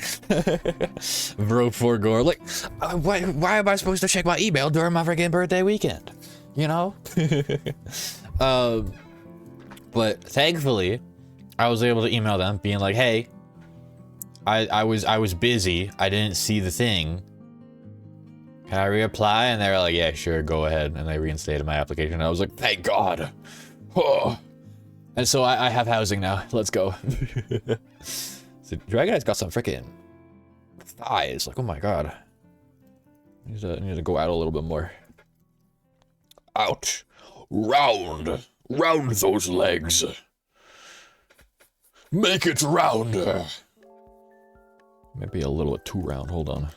bro, for Gore, like, why am I supposed to check my email during my freaking birthday weekend? You know? But thankfully, I was able to email them being like, hey, I was busy. I didn't see the thing. Can I reapply? And they were like, yeah, sure, go ahead. And they reinstated my application. And I was like, thank God. Oh. And so I have housing now. Let's go. So Dragon Knight's got some freaking thighs. Like, oh my God. I need to go out a little bit more. Ouch. Round those legs. Make it rounder. Maybe a little bit too round. Hold on.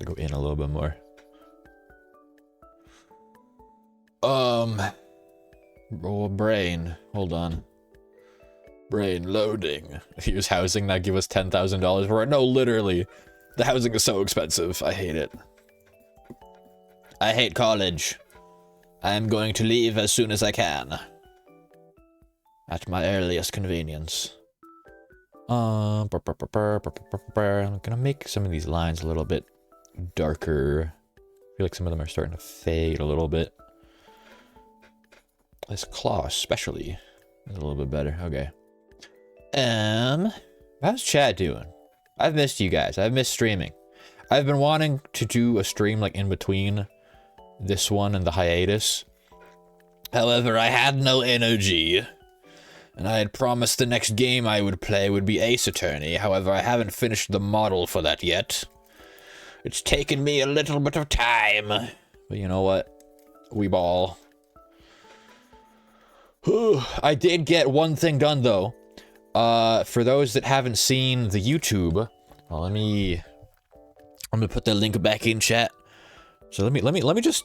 Go in a little bit more. Oh, brain. Hold on. Brain loading. Use housing that give us $10,000 for it. No, literally. The housing is so expensive. I hate it. I hate college. I am going to leave as soon as I can. At my earliest convenience. I'm gonna make some of these lines a little bit darker. I feel like some of them are starting to fade a little bit. This claw especially is a little bit better. Okay. How's chat doing? I've missed you guys. I've missed streaming. I've been wanting to do a stream like in between this one and the hiatus. However, I had no energy. And I had promised the next game I would play would be Ace Attorney. However, I haven't finished the model for that yet. It's taken me a little bit of time. But you know what? We ball. I did get one thing done though. For those that haven't seen the YouTube, well, I'm gonna put the link back in chat. So let me just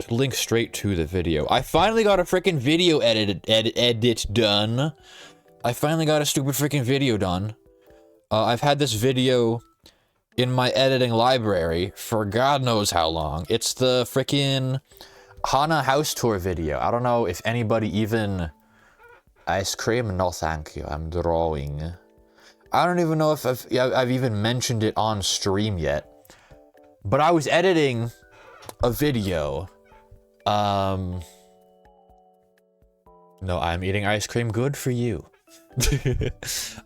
link straight to the video. I finally got a freaking video edit done. I finally got a stupid freaking video done. I've had this video in my editing library for God knows how long. It's the freaking Hana house tour video. I don't know if anybody even... Ice cream? No thank you, I'm drawing. I don't even know if I've even mentioned it on stream yet. But I was editing a video. No, I'm eating ice cream. Good for you.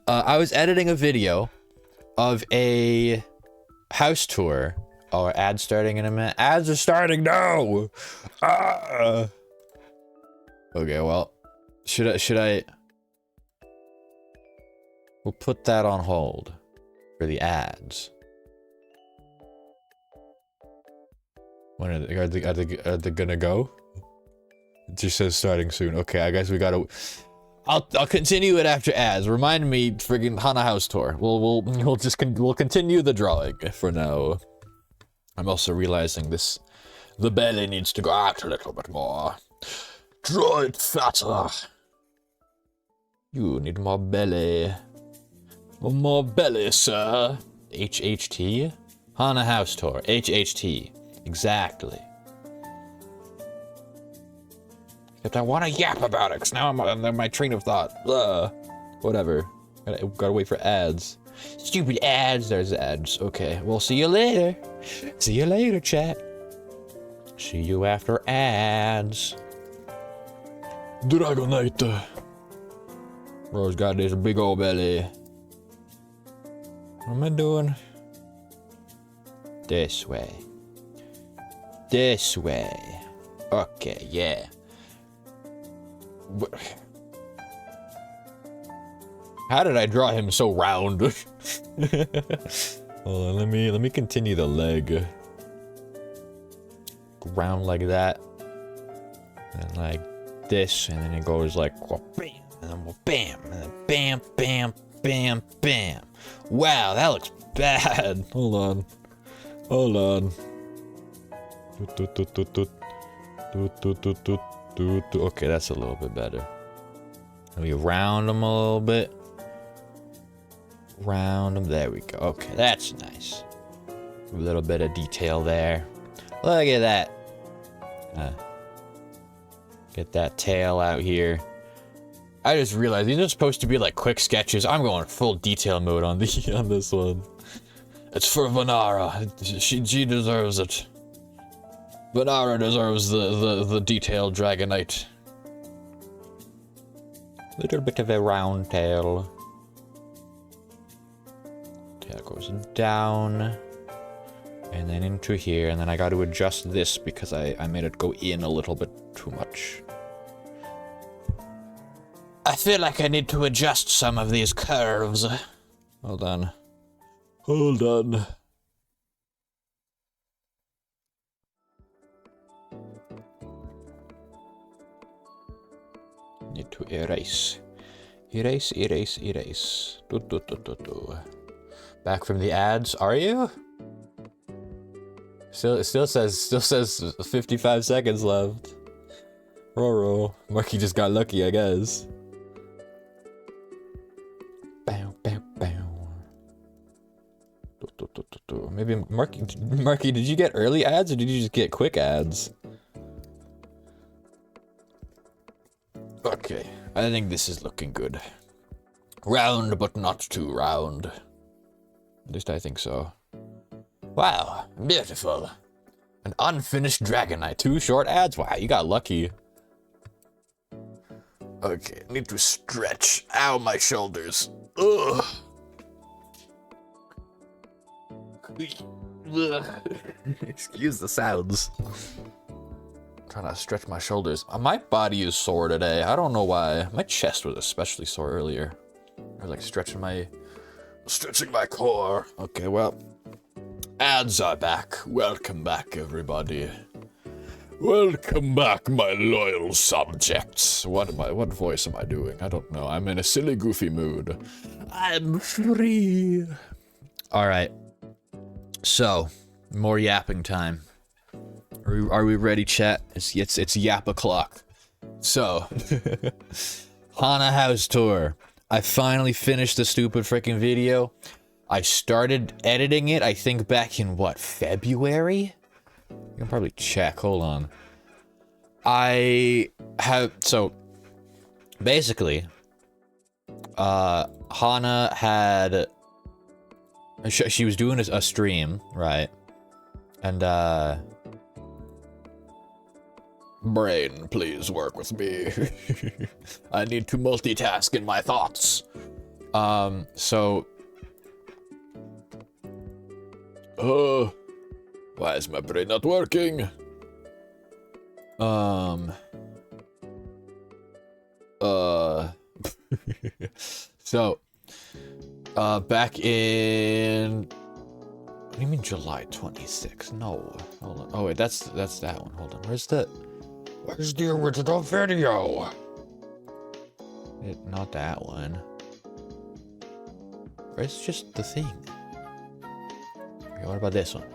I was editing a video of a house tour. Oh, are ads starting in a minute? Ads are starting now! Ah! Okay, well, should I... We'll put that on hold for the ads. When are they gonna go? It just says starting soon. Okay, I guess we gotta... I'll continue it after ads. Remind me, friggin' Hana House Tour. We'll continue the drawing for now. I'm also realizing the belly needs to go out a little bit more. Draw it fatter. You need more belly. More belly, sir. HHT? Hana House Tour. HHT. Exactly. Except I want to yap about it, because now I'm on my train of thought. Whatever. Gotta wait for ads. Stupid ads. There's ads. Okay, well, see you later. See you later, chat. See you after ads. Dragonite. Bro's got this big old belly. What am I doing? This way. This way. Okay, yeah. How did I draw him so round? Hold on, let me continue the leg. Round like that. And like this, and then it goes like bam, and then bam, and then bam, bam, bam, bam. Wow, that looks bad. Hold on. Hold on. Okay, that's a little bit better. Let me round them a little bit. Round them. There we go. Okay, that's nice. A little bit of detail there. Look at that. Get that tail out here. I just realized these are supposed to be like quick sketches. I'm going full detail mode on this one. It's for Vanara. She deserves it. Vanara deserves the detailed Dragonite. Little bit of a round tail. Tail goes down. And then into here. And then I got to adjust this because I made it go in a little bit too much. I feel like I need to adjust some of these curves. Hold on. Hold on. Need to erase. Erase, erase, erase. Back from the ads, are you? It still says 55 seconds left. Roro. Marky just got lucky, I guess. Bow, bow, bow. Maybe Marky, did you get early ads or did you just get quick ads? Okay, I think this is looking good. Round, but not too round. At least I think so. Wow, beautiful. An unfinished Dragonite. 2 short ads? Wow, you got lucky. Okay, need to stretch. Ow, my shoulders. Ugh. Excuse the sounds. Trying to stretch my shoulders. My body is sore today. I don't know why. My chest was especially sore earlier. I was like stretching my core. Okay, well, ads are back. Welcome back, everybody. Welcome back, my loyal subjects. What voice am I doing? I don't know. I'm in a silly, goofy mood. I'm free. All right. So, more yapping time. Are we ready, chat? It's yap o'clock. So, Hana House Tour. I finally finished the stupid freaking video. I started editing it, I think back in what, February? You can probably check, hold on. So, basically, Hana had, she was doing a stream, right? And, Brain, please work with me. I need to multitask in my thoughts. So... why is my brain not working? So, back in... What do you mean July 26th? No, hold on. Oh wait, that's that one. Hold on, where's the original video? Not that one. Where's just the thing? Okay, what about this one?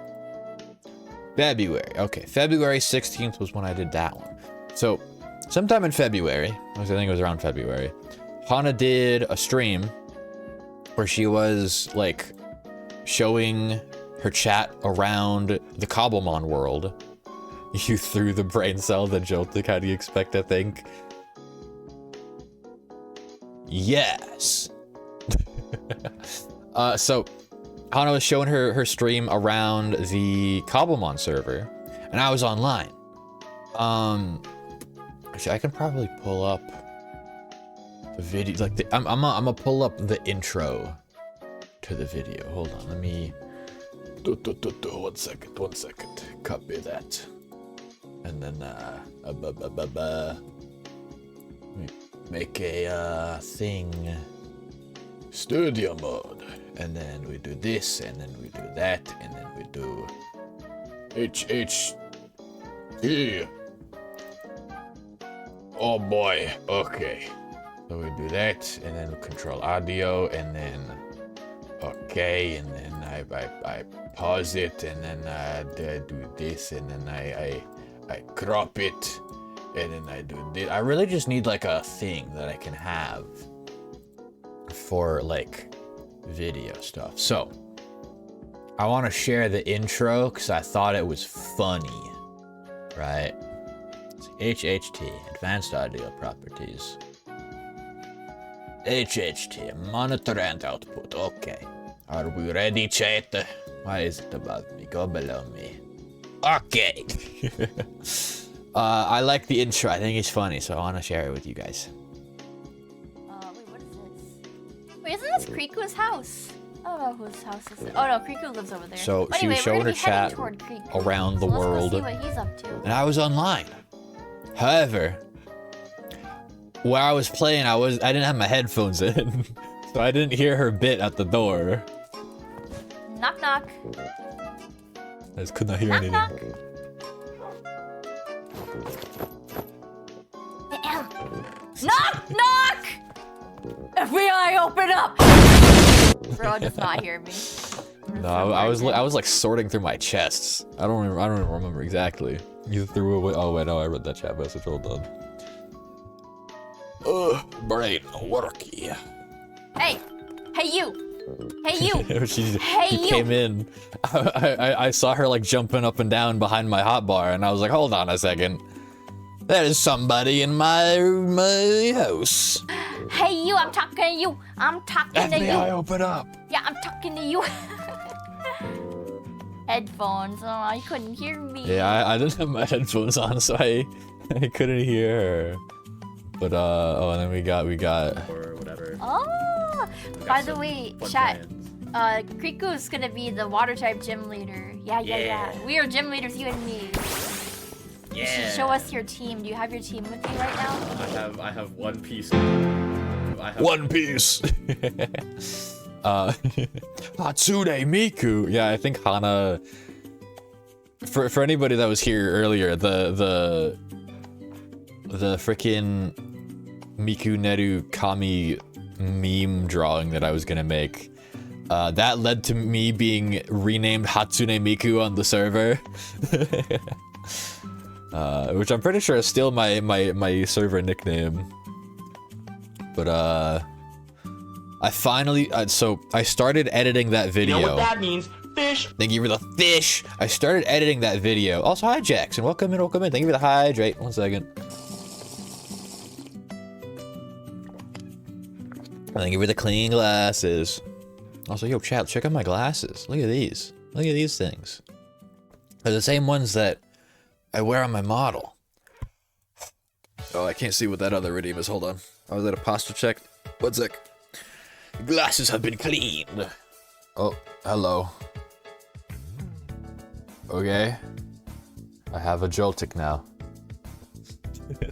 February. Okay, February 16th was when I did that one. So, sometime in February, I think it was around February, Hana did a stream where she was like showing her chat around the Cobblemon world. You threw the brain cell that jolted. How do you expect, I think? Yes. So Hana was showing her stream around the Cobblemon server, and I was online. Actually, I can probably pull up the video. Like, I'm gonna pull up the intro to the video. Hold on, let me. 1 second. Copy that, and then make a thing. Studio mode, and then we do this, and then we do that, and then we do HHT. Oh boy, okay. So we do that, and then control audio, and then okay, and then I pause it, and then I do this, and then I crop it, and then I do this. I really just need like a thing that I can have for like video stuff. So I want to share the intro because I thought it was funny, right? It's HHT, Advanced Audio Properties. HHT, monitor and output. Okay. Are we ready, chat? Why is it above me? Go below me. Okay. I like the intro. I think it's funny, so I want to share it with you guys. Wait, what is this? Wait, isn't this Kriku's house? I don't know whose house this is. Oh no, Kriku lives over there. So But she anyway, was showing her chat around the world, let's go see what he's up to. and I was online. However, where I was playing, I didn't have my headphones in, so I didn't hear her bit at the door. Knock knock. I just could not hear anything. Knock knock. Knock knock. FBI, open up. Bro does not hear me. No, I was like sorting through my chests. I don't even remember exactly. You threw away. Oh wait, no, I read that chat message. Hold on. Brain worky. Hey you. Hey you. She you. came in. I saw her like jumping up and down behind my hotbar, and I was like, hold on a second. There's somebody in my house. Hey you, I'm talking to you. I'm talking to you. FBI, open up. Yeah, I'm talking to you. Headphones. Oh, you couldn't hear me. Yeah, I didn't have my headphones on, so I couldn't hear her. But oh, and then we got or whatever. Oh, by the way, chat. Kriku's gonna be the water type gym leader. Yeah. We are gym leaders, you and me. You should show us your team. Do you have your team with you right now? I have One Piece. One Piece. Hatsune Miku. Yeah, I think Hana. For anybody that was here earlier, the freaking Miku Neru Kami meme drawing that I was gonna make, that led to me being renamed Hatsune Miku on the server. Which I'm pretty sure is still my server nickname. But I finally so I started editing that video. You know what that means? Fish. Thank you for the fish. I started editing that video. Also, hi Jackson, welcome in. Thank you for the hydrate. 1 second. Thank you for the clean glasses. Also, yo, chat, check out my glasses. Look at these. Look at these things. They're the same ones that I wear on my model. Oh, I can't see what that other idiom is. Hold on. I was at a posture check. One sec. Glasses have been cleaned. Oh, hello. Okay. I have a Joltik now.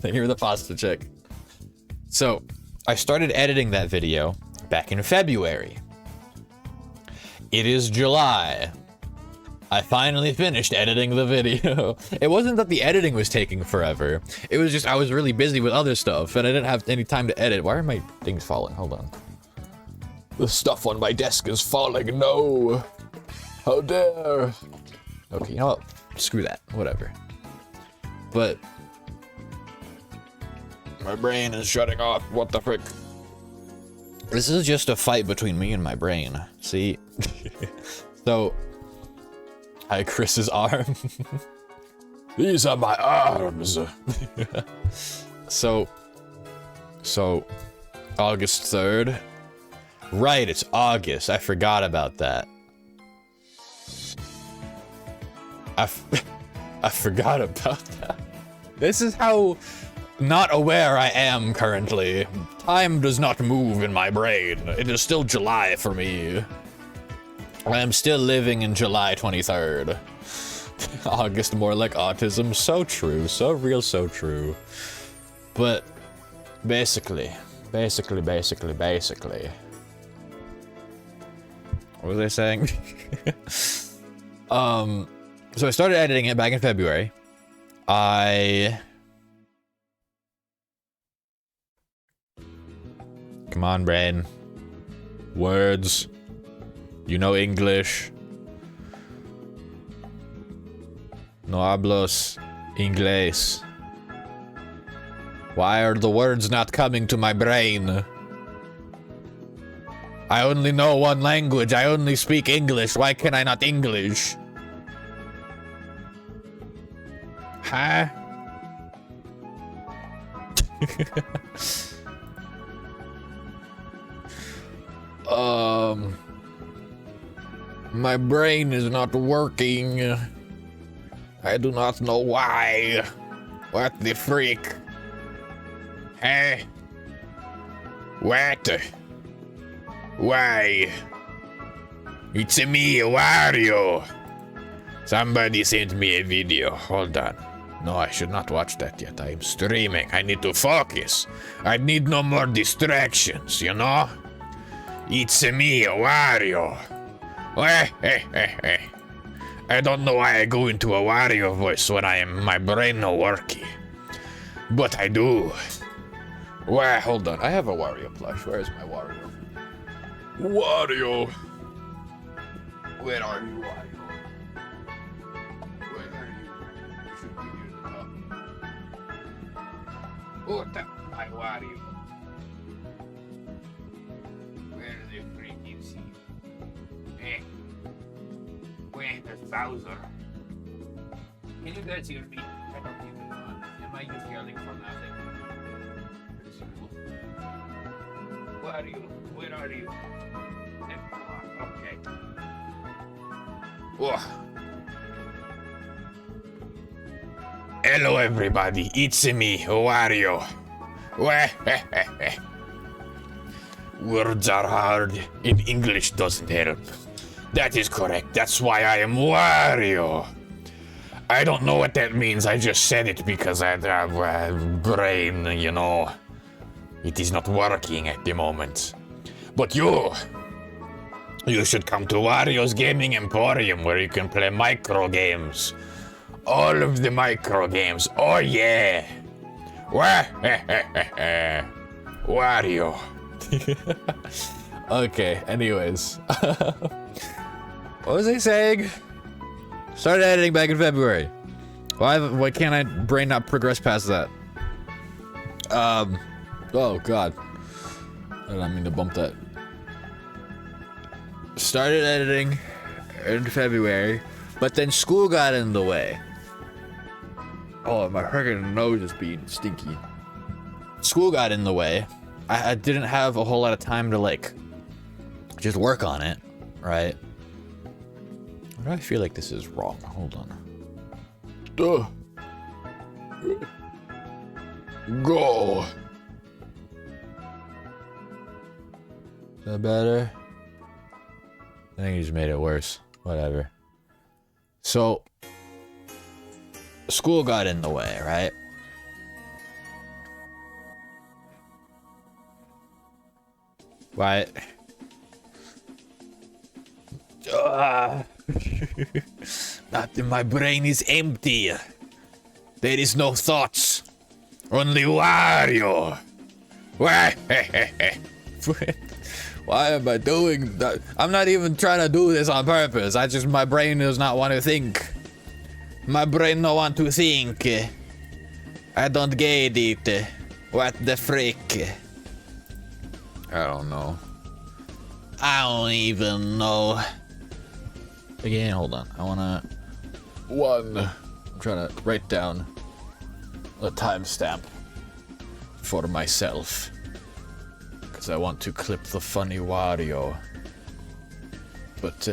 Thank you for the posture check. So, I started editing that video back in February. It is July. I finally finished editing the video. It wasn't that the editing was taking forever. It was just I was really busy with other stuff and I didn't have any time to edit. Why are my things falling? Hold on. The stuff on my desk is falling. No. How dare. Okay, you know what? Screw that. Whatever. But my brain is shutting off. What the frick? This is just a fight between me and my brain. See? So, hi, Chris's arm. These are my arms. So, August 3rd. Right, it's August. I forgot about that. I forgot about that. This is how not aware I am currently. Time does not move in my brain. It is still July for me. I am still living in July 23rd. August more like autism. So true. So real, so true. But basically. What was I saying? So I started editing it back in February. Come on, brain. Words. You know English. No hablos inglés. Why are the words not coming to my brain? I only know one language. I only speak English. Why can I not English? Huh? My brain is not working. I do not know why. What the freak? Huh? What? Why? It's me, Wario. Somebody sent me a video. Hold on. No, I should not watch that yet. I am streaming. I need to focus. I need no more distractions, you know? It's me, Wario. I don't know why I go into a Wario voice when my brain not working. But I do. Why, hold on. I have a Wario plush. Where is my Wario? Wario! Where are you, Wario? Where are you? You should be near the top. Oh, that's my Wario. Where the freak is he? Eh? Where's Bowser? Can you guys hear me? I don't even know. Am I just yelling for nothing? Wario, where are you? Okay. Whoa. Hello everybody, it's me, Wario. Words are hard, and English doesn't help. That is correct, that's why I am Wario. I don't know what that means, I just said it because I have a brain, you know. It is not working at the moment. But you should come to Wario's Gaming Emporium where you can play micro games. All of the micro games. Oh yeah. Wario. Okay, anyways. What was I saying? Started editing back in February. Why can't I brain not progress past that? Oh god. I didn't mean to bump that. Started editing in February, but then school got in the way. Oh, my freaking nose is being stinky. School got in the way. I didn't have a whole lot of time to like just work on it, right? Why do I feel like this is wrong? Hold on. Go. Is that better? I think he just made it worse. Whatever. So, school got in the way, right? Right. My brain is empty. There is no thoughts. Only Wario. Why am I doing that? I'm not even trying to do this on purpose. My brain does not want to think. My brain don't want to think. I don't get it. What the frick? I don't know. I don't even know. Again, hold on. I'm trying to write down a timestamp for myself. Because I want to clip the funny Wario. But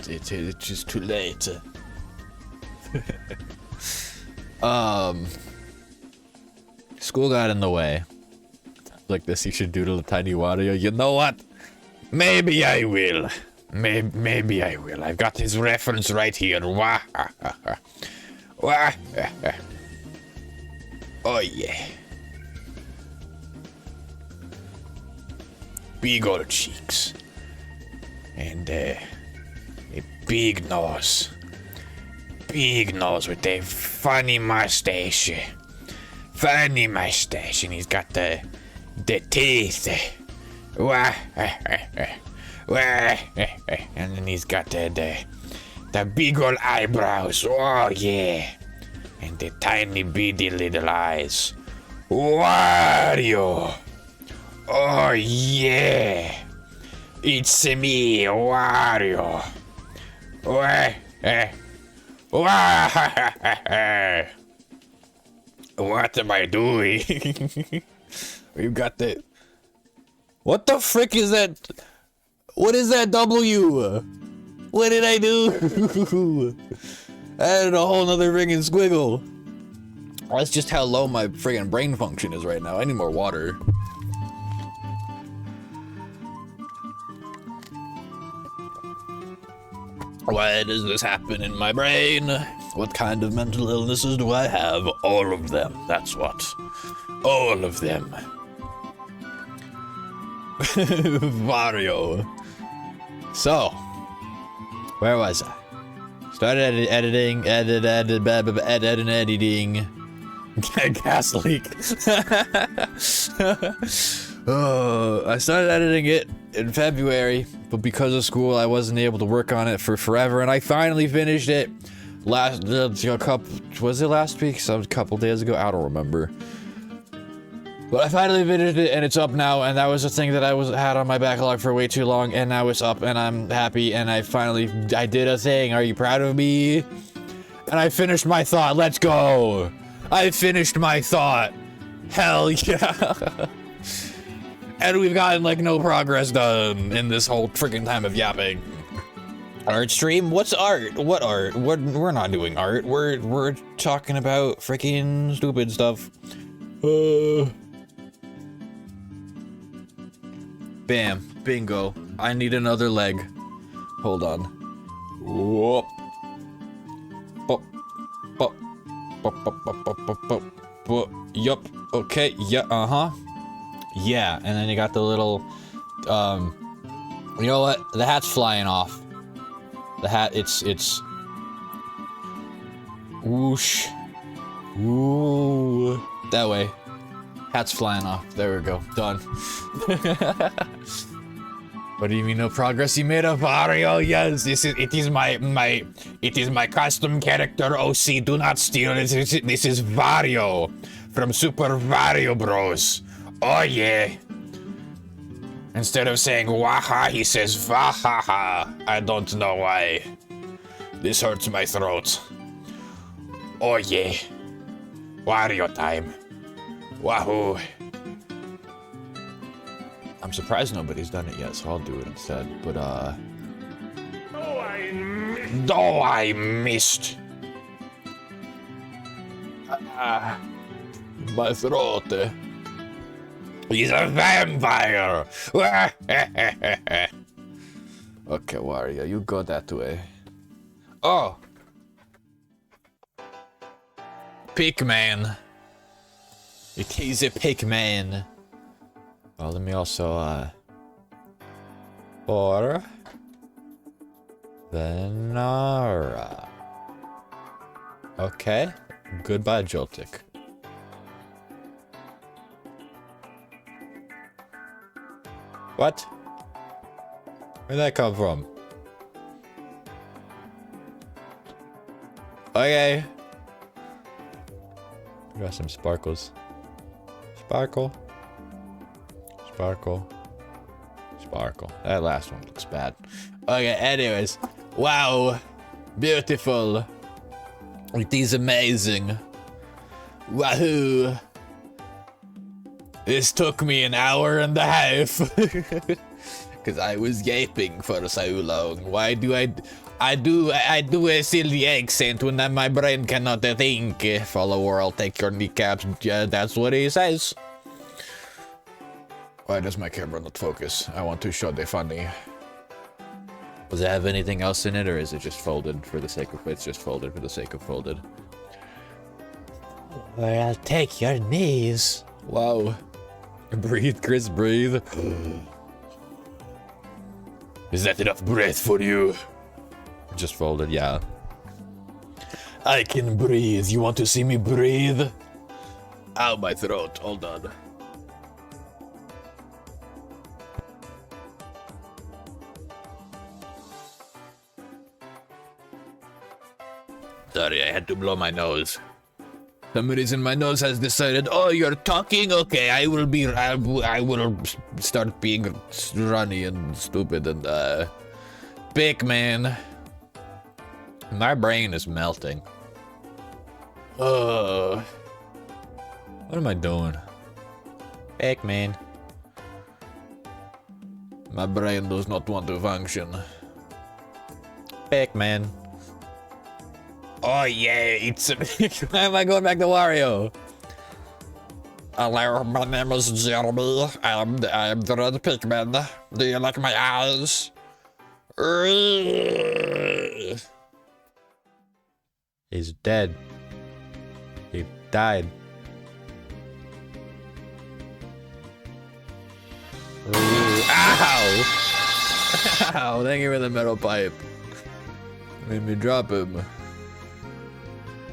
it's just too late. School got in the way. Like this, you should doodle a tiny Wario. You know what? Maybe I will. Maybe I will. I've got his reference right here. Wah. Wah. Oh yeah. Big old cheeks. And a big nose. Big nose with a funny mustache. Funny mustache. And he's got the teeth. Wah. And then he's got the big old eyebrows. Oh yeah. And the tiny beady little eyes. Wario. Oh yeah. It's me, Wario. What am I doing? We've got the... What the frick is that? What is that W? What did I do? I added a whole nother friggin' squiggle. That's just how low my friggin' brain function is right now. I need more water. Why does this happen in my brain? What kind of mental illnesses do I have? All of them, that's what. All of them. Mario. So, where was I? Started editing. Gas leak. I started editing it in February, but because of school, I wasn't able to work on it for forever, and I finally finished it was it last week? Some couple days ago? I don't remember. But I finally finished it, and it's up now, and that was a thing that I had on my backlog for way too long, and now it's up, and I'm happy, and I did a thing. Are you proud of me? And I finished my thought. Let's go. I finished my thought. Hell yeah. And we've gotten, like, no progress done in this whole freaking time of yapping. Art stream? What's art? What art? We're not doing art. We're talking about freaking stupid stuff. Bam. Bingo. I need another leg. Hold on. Whoop. Bop. Bop. Bop, bop, bop, bop, bop, bop. Bop. Yup. Okay. Yeah. Uh-huh. Yeah. And then you got the little, you know what? The hat's flying off. The hat, it's whoosh. Ooh. That way. Hat's flying off. There we go. Done. What do you mean no progress? You made a Wario? Yes, it is my custom character. OC, do not steal it. This is Wario from Super Wario Bros. Oh yeah. Instead of saying waha, he says vahaha. I don't know why. This hurts my throat. Oh yeah. Wario time. Wahoo. I'm surprised nobody's done it yet, so I'll do it instead. But Oh, I missed. My throat. He's a vampire! Okay, Wario, you go that way. Oh! Pigman! It is a pigman! Well, let me also, for Venara. Okay. Goodbye, Joltik. What? Where'd that come from? Okay. Got some sparkles. Sparkle. Sparkle. Sparkle. That last one looks bad. Okay, anyways. Wow. Beautiful. It is amazing. Wahoo. This took me an hour and a half. Because I was gaping for so long. Why do I do a silly accent when my brain cannot think? Follower, I'll take your kneecaps. Yeah, that's what he says. Why does my camera not focus? I want to show the funny. Does it have anything else in it, or is it just folded for the sake of it's just folded for the sake of folded? Well, I'll take your knees. Wow. Breathe, Chris, breathe. Is that enough breath for you? Just folded, yeah. I can breathe. You want to see me breathe? Ow, my throat. Hold on. Sorry, I had to blow my nose. Some reason my nose has decided, oh, you're talking? Okay, I will start being runny and stupid and, big man. My brain is melting. What am I doing? Big man. My brain does not want to function. Big man. Oh yeah, it's why am I going back to Wario? Hello, my name is Jeremy. I am the Red Pigman. Do you like my eyes? He's dead. He died. Ow! Ow, thank you for the metal pipe. Made me drop him.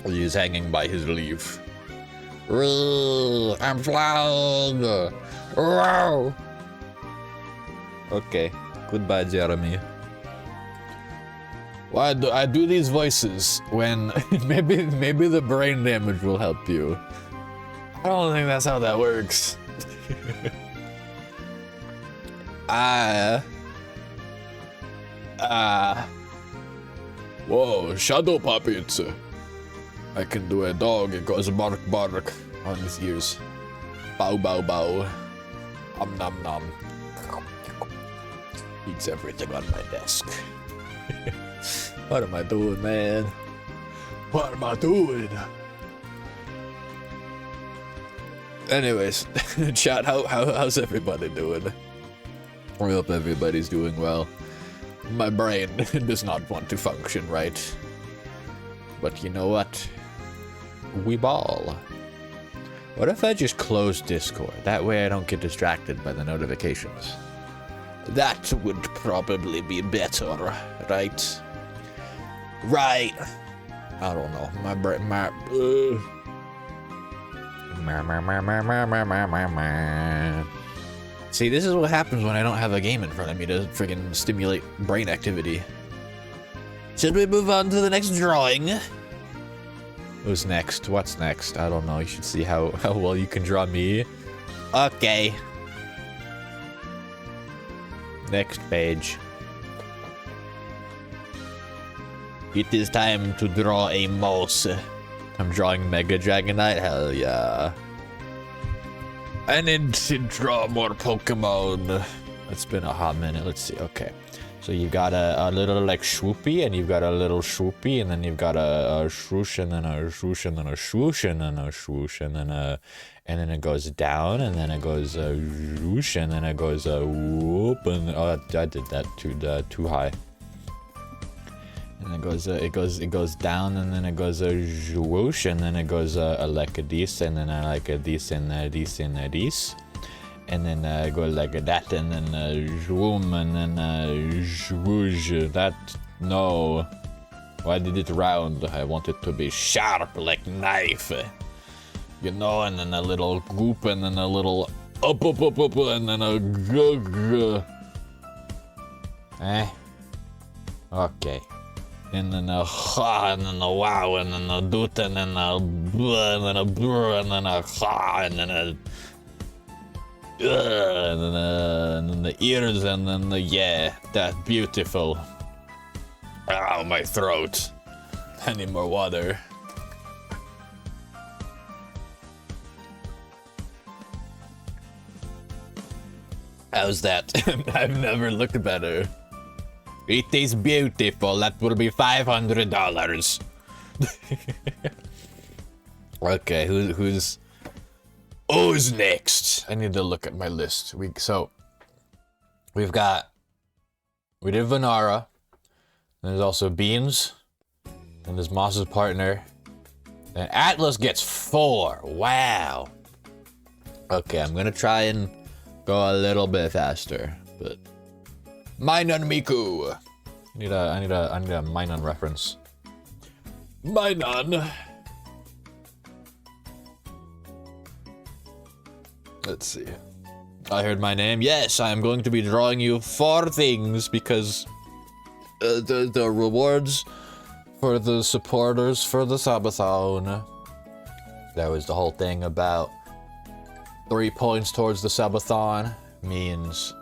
He's hanging by his leaf. I'm flying! Wow! Okay, goodbye, Jeremy. Why do I do these voices when maybe the brain damage will help you? I don't think that's how that works. Whoa, shadow puppets. I can do a dog. It goes bark bark on his ears. Bow bow bow. Nom nom. Eats everything on my desk. What am I doing, man? What am I doing? Anyways, chat, how's everybody doing? I hope everybody's doing well. My brain does not want to function right. But you know what? We ball. What if I just close Discord? That way I don't get distracted by the notifications. That would probably be better, right? Right. I don't know. My brain, See, this is what happens when I don't have a game in front of me to friggin' stimulate brain activity. Should we move on to the next drawing? Who's next? What's next? I don't know. You should see how well you can draw me. Okay. Next page. It is time to draw a mouse. I'm drawing Mega Dragonite. Hell yeah. I need to draw more Pokemon. It's been a hot minute. Let's see. Okay. So you've got a little like swoopy, and you've got a little swoopy, and then you've got a swoosh, and then a swoosh, and then a swoosh, and then a swoosh, and then it goes down, and then it goes swoosh, and then it goes whoop, and oh, I did that too high. And it goes down, and then it goes swoosh, and then it goes like a this, and then like a this, and this, and this. And then go like that, and then zoom, and then zwoosh. That, no. Why did it round? I want it to be sharp like knife. You know, and then a little goop, and then a little up, and then a gug. Okay. And then a ha, and then a wow, and then a doot, and then a blah, and then a brr, and then a ha, and then a and then the ears, and then the, yeah, that's beautiful. Ow, my throat. I need more water. How's that? I've never looked better. It is beautiful. That will be $500. Okay, who's next? I need to look at my list. We did Vanara. There's also Beans. And there's Moss's partner. And Atlas gets 4. Wow. Okay, I'm gonna try and go a little bit faster, but Minun Miku. I need a Minun reference. Minun. Let's see. I heard my name. Yes, I am going to be drawing you 4 things because the rewards for the supporters for the subathon. That was the whole thing about 3 points towards the subathon means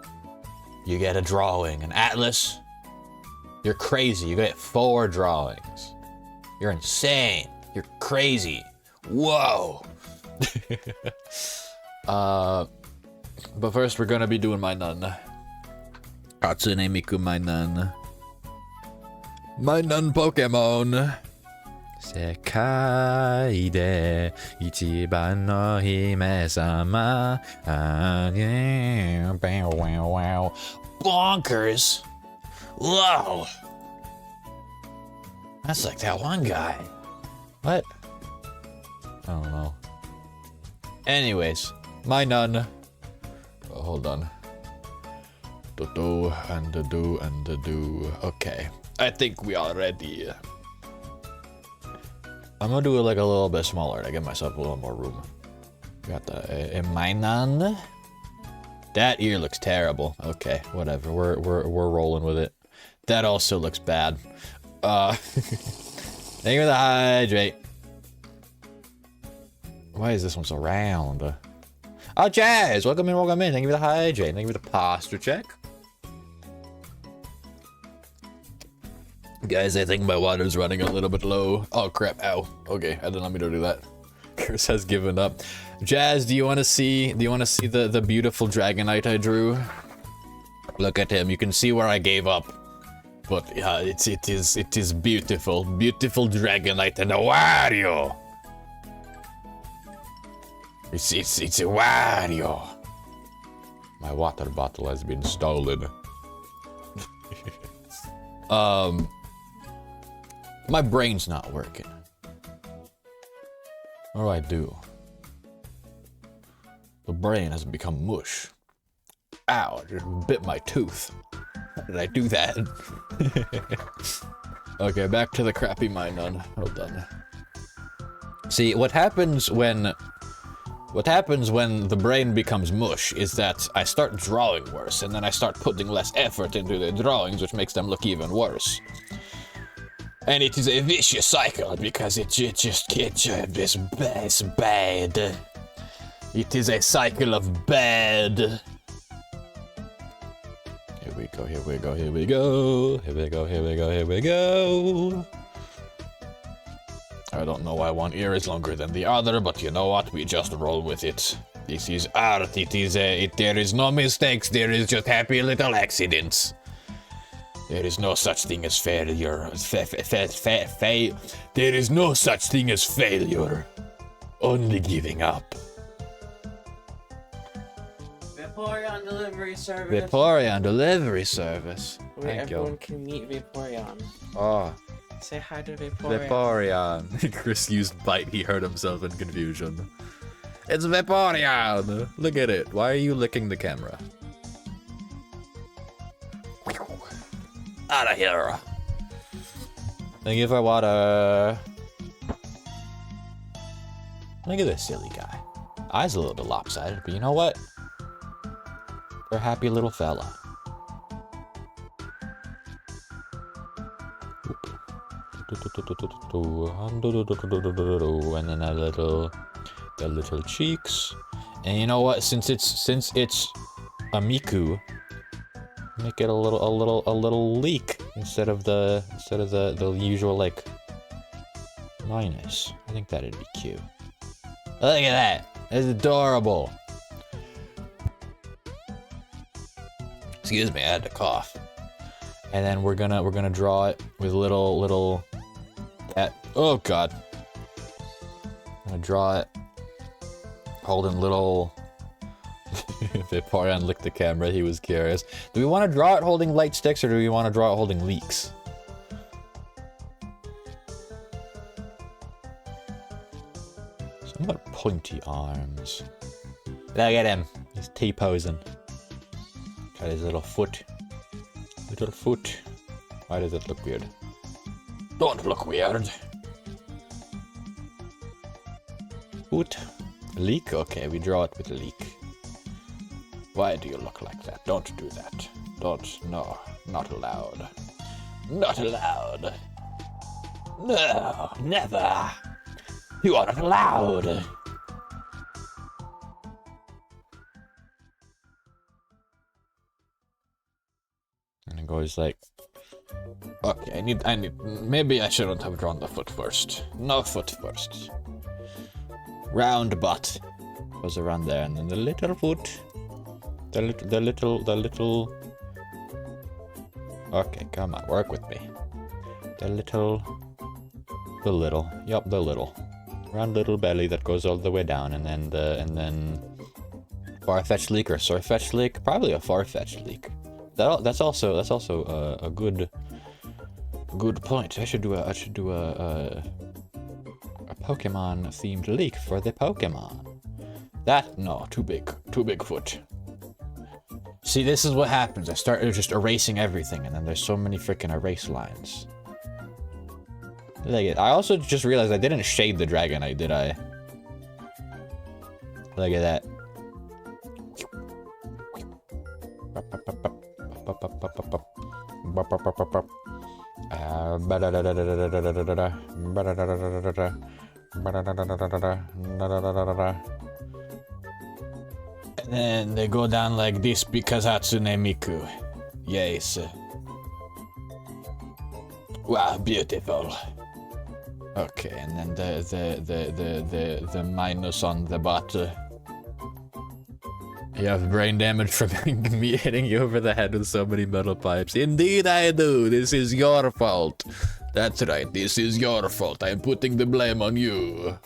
you get a drawing. And Atlas, you're crazy. You get 4 drawings. You're insane. You're crazy. Whoa. But first we're gonna be doing my nun. Hatsune Miku, my nun. My nun Pokemon. Sekai de ichiban no hime-sama. Bonkers. Whoa. That's like that one guy. What? I don't know. Anyways, my nun. Oh, hold on. Do and do and do. Okay, I think we are ready. I'm gonna do it like a little bit smaller to give myself a little more room. Got the my nun. That ear looks terrible. Okay, whatever. We're rolling with it. That also looks bad. Thank you for the hydrate. Why is this one so round? Oh, Jazz! Welcome in, welcome in. Thank you for the hydrate. Thank you for the posture check. Guys, I think my water's running a little bit low. Oh crap, ow. Okay, I didn't mean to do that. Chris has given up. Jazz, do you want to see the beautiful Dragonite I drew? Look at him. You can see where I gave up. But yeah, it is beautiful. Beautiful Dragonite and a Wario. It's a Wario. My water bottle has been stolen. My brain's not working. What do I do? The brain has become mush. Ow, I just bit my tooth. How did I do that? Okay, back to the crappy Minun. Hold on. See, what happens when the brain becomes mush is that I start drawing worse, and then I start putting less effort into the drawings, which makes them look even worse. And it is a vicious cycle because it just gets it's bad. It is a cycle of bad. Here we go, here we go, here we go. Here we go, here we go, here we go. I don't know why one ear is longer than the other, but you know what? We just roll with it. This is art. There is no mistakes. There is just happy little accidents. There is no such thing as failure. There is no such thing as failure. Only giving up. Vaporeon delivery service. Vaporeon delivery service. Where Thank everyone you. can meet Vaporeon. Oh, Say hi to Vaporeon. Vaporeon. Chris used bite. He hurt himself in confusion. It's Vaporeon. Look at it. Why are you licking the camera? Out of here. Thank you for water. Look at this silly guy. Eyes a little bit lopsided, but you know what? They're a happy little fella. And then the little cheeks. And you know what? Since it's a Miku, make it a little leak instead of the usual like minus. I think that'd be cute. Look at that. It's adorable. Excuse me, I had to cough. And then we're gonna draw it with little oh god. I'm gonna draw it holding little Vaporeon licked the camera, he was curious. Do we want to draw it holding light sticks or do we want to draw it holding leaks? Somewhat pointy arms. Look at him. He's T-posing. Got his little foot. Little foot. Why does it look weird? Don't look weird. Foot. Leak? Okay, we draw it with a leak. Why do you look like that? Don't do that. Don't. No. Not allowed. Not allowed. No. Never. You are not allowed. And it goes like, okay, I need, maybe I shouldn't have drawn the foot first. No foot first. Round butt goes around there, and then the little foot. The little. Okay, come on, work with me. The little. Yup, the little. Round little belly that goes all the way down, and then Farfetch'd leak or Surfetch'd leak. Probably a Farfetch'd leak. That's also a good point. I should do a Pokemon themed leak for the Pokemon. No, too big foot. See, this is what happens. I start just erasing everything, and then there's so many freaking erase lines. Look at, I also just realized I didn't shade the Dragonite, did I? Look at that. And then they go down like this because Hatsune Miku. Yes. Wow, beautiful. Okay, and then the minus on the butt. You have brain damage from me hitting you over the head with so many metal pipes. Indeed I do. This is your fault. That's right. This is your fault. I am putting the blame on you.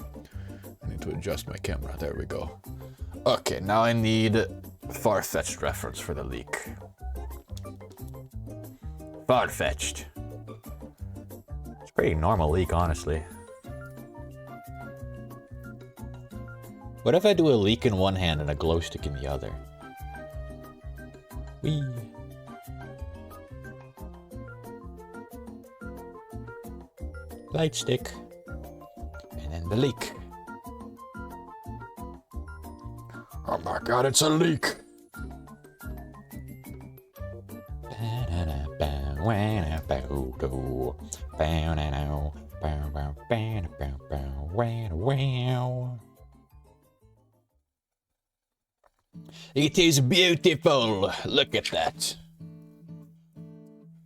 I need to adjust my camera. There we go. Okay, now I need Farfetch'd reference for the leak. Farfetch'd. It's a pretty normal leak, honestly. What if I do a leak in one hand and a glow stick in the other? Whee! Light stick. And then the leak. Oh my god, it's a leak! It is beautiful! Look at that.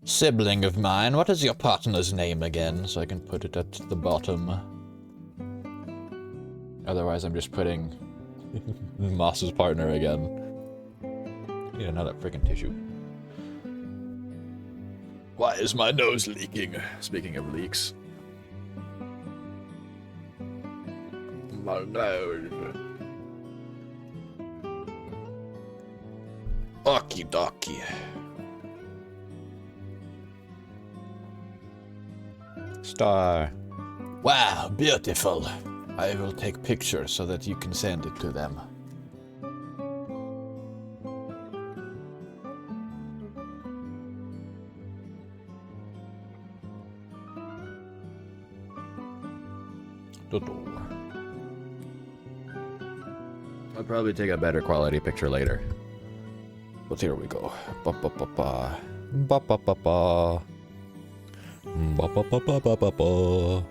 Sibling of mine, what is your partner's name again, so I can put it at the bottom? Otherwise I'm just putting Moss's partner again. I need another freaking tissue. Why is my nose leaking? Speaking of leaks. My nose. Okie dokie. Star. Wow, beautiful. I will take pictures so that you can send it to them. I'll probably take a better quality picture later. But here we go. Ba ba ba ba. Ba ba ba ba. Ba ba ba ba ba ba ba.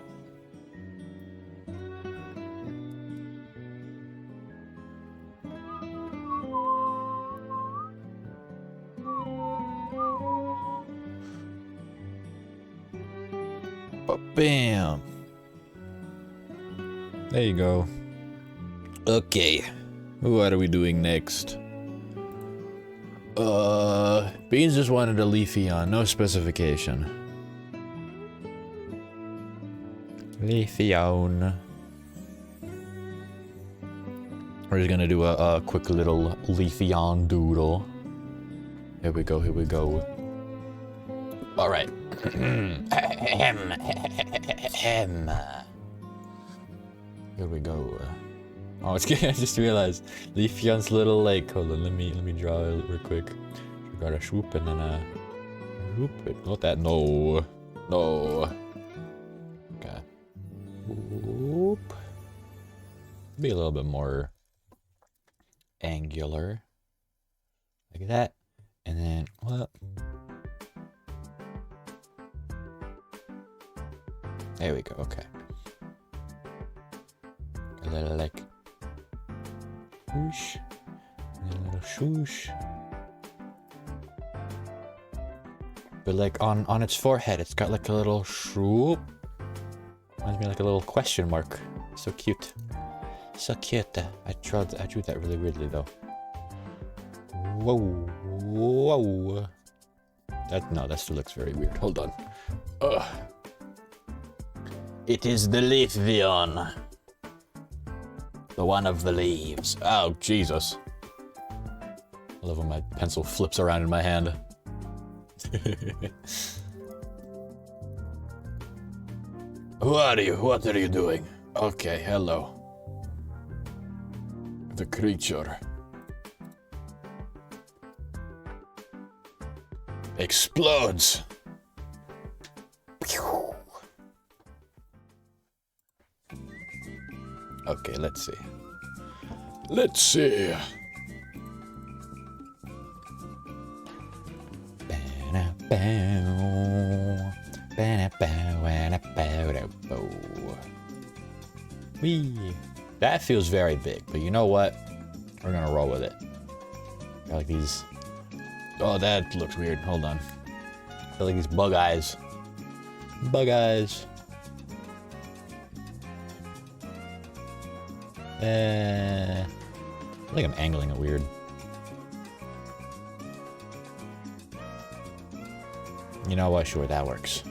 Bam. There you go. Okay. What are we doing next? Beans just wanted a Leafeon, no specification. Leafeon. We're just gonna do a quick little Leafeon doodle. Here we go, here we go. Alright. Here we go. Oh, it's good. I just realized Leafeon's little like. Hold on, let me draw it real quick. We got a swoop and then a swoop. Wait, not that. No, no. Okay. Whoop. Be a little bit more angular, like that, and then what? There we go. Okay. A little like. Swoosh, and a little swoosh. But like on its forehead, it's got like a little swoop. Reminds me like a little question mark. So cute, so cute. I drew that really weirdly though. Whoa, whoa. That still looks very weird. Hold on. Ugh. It is the Leafeon. The one of the leaves. Oh, Jesus. I love when my pencil flips around in my hand. Who are you? What are you doing? Okay, hello. The creature explodes. Okay, let's see. Let's see. Wee. That feels very big, but you know what? We're gonna roll with it. Got like these. Oh, that looks weird. Hold on. Got like these bug eyes. Bug eyes. I think I'm angling it weird. You know what? Sure, that works.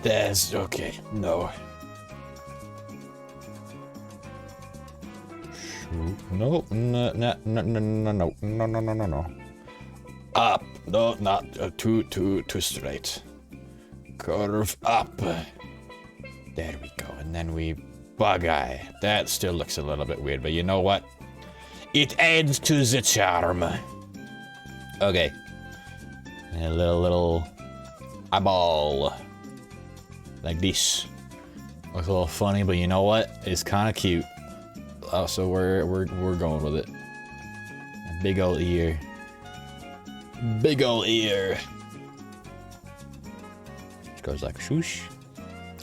That's okay. No. No, no. Up. No, not too straight. Curve up. There we go. And then we bug eye. That still looks a little bit weird, but you know what? It adds to the charm. Okay. And a little eyeball. Like this. Looks a little funny, but you know what? It's kind of cute. Oh, so we're going with it. A big old ear. Big old ear. It goes like swoosh.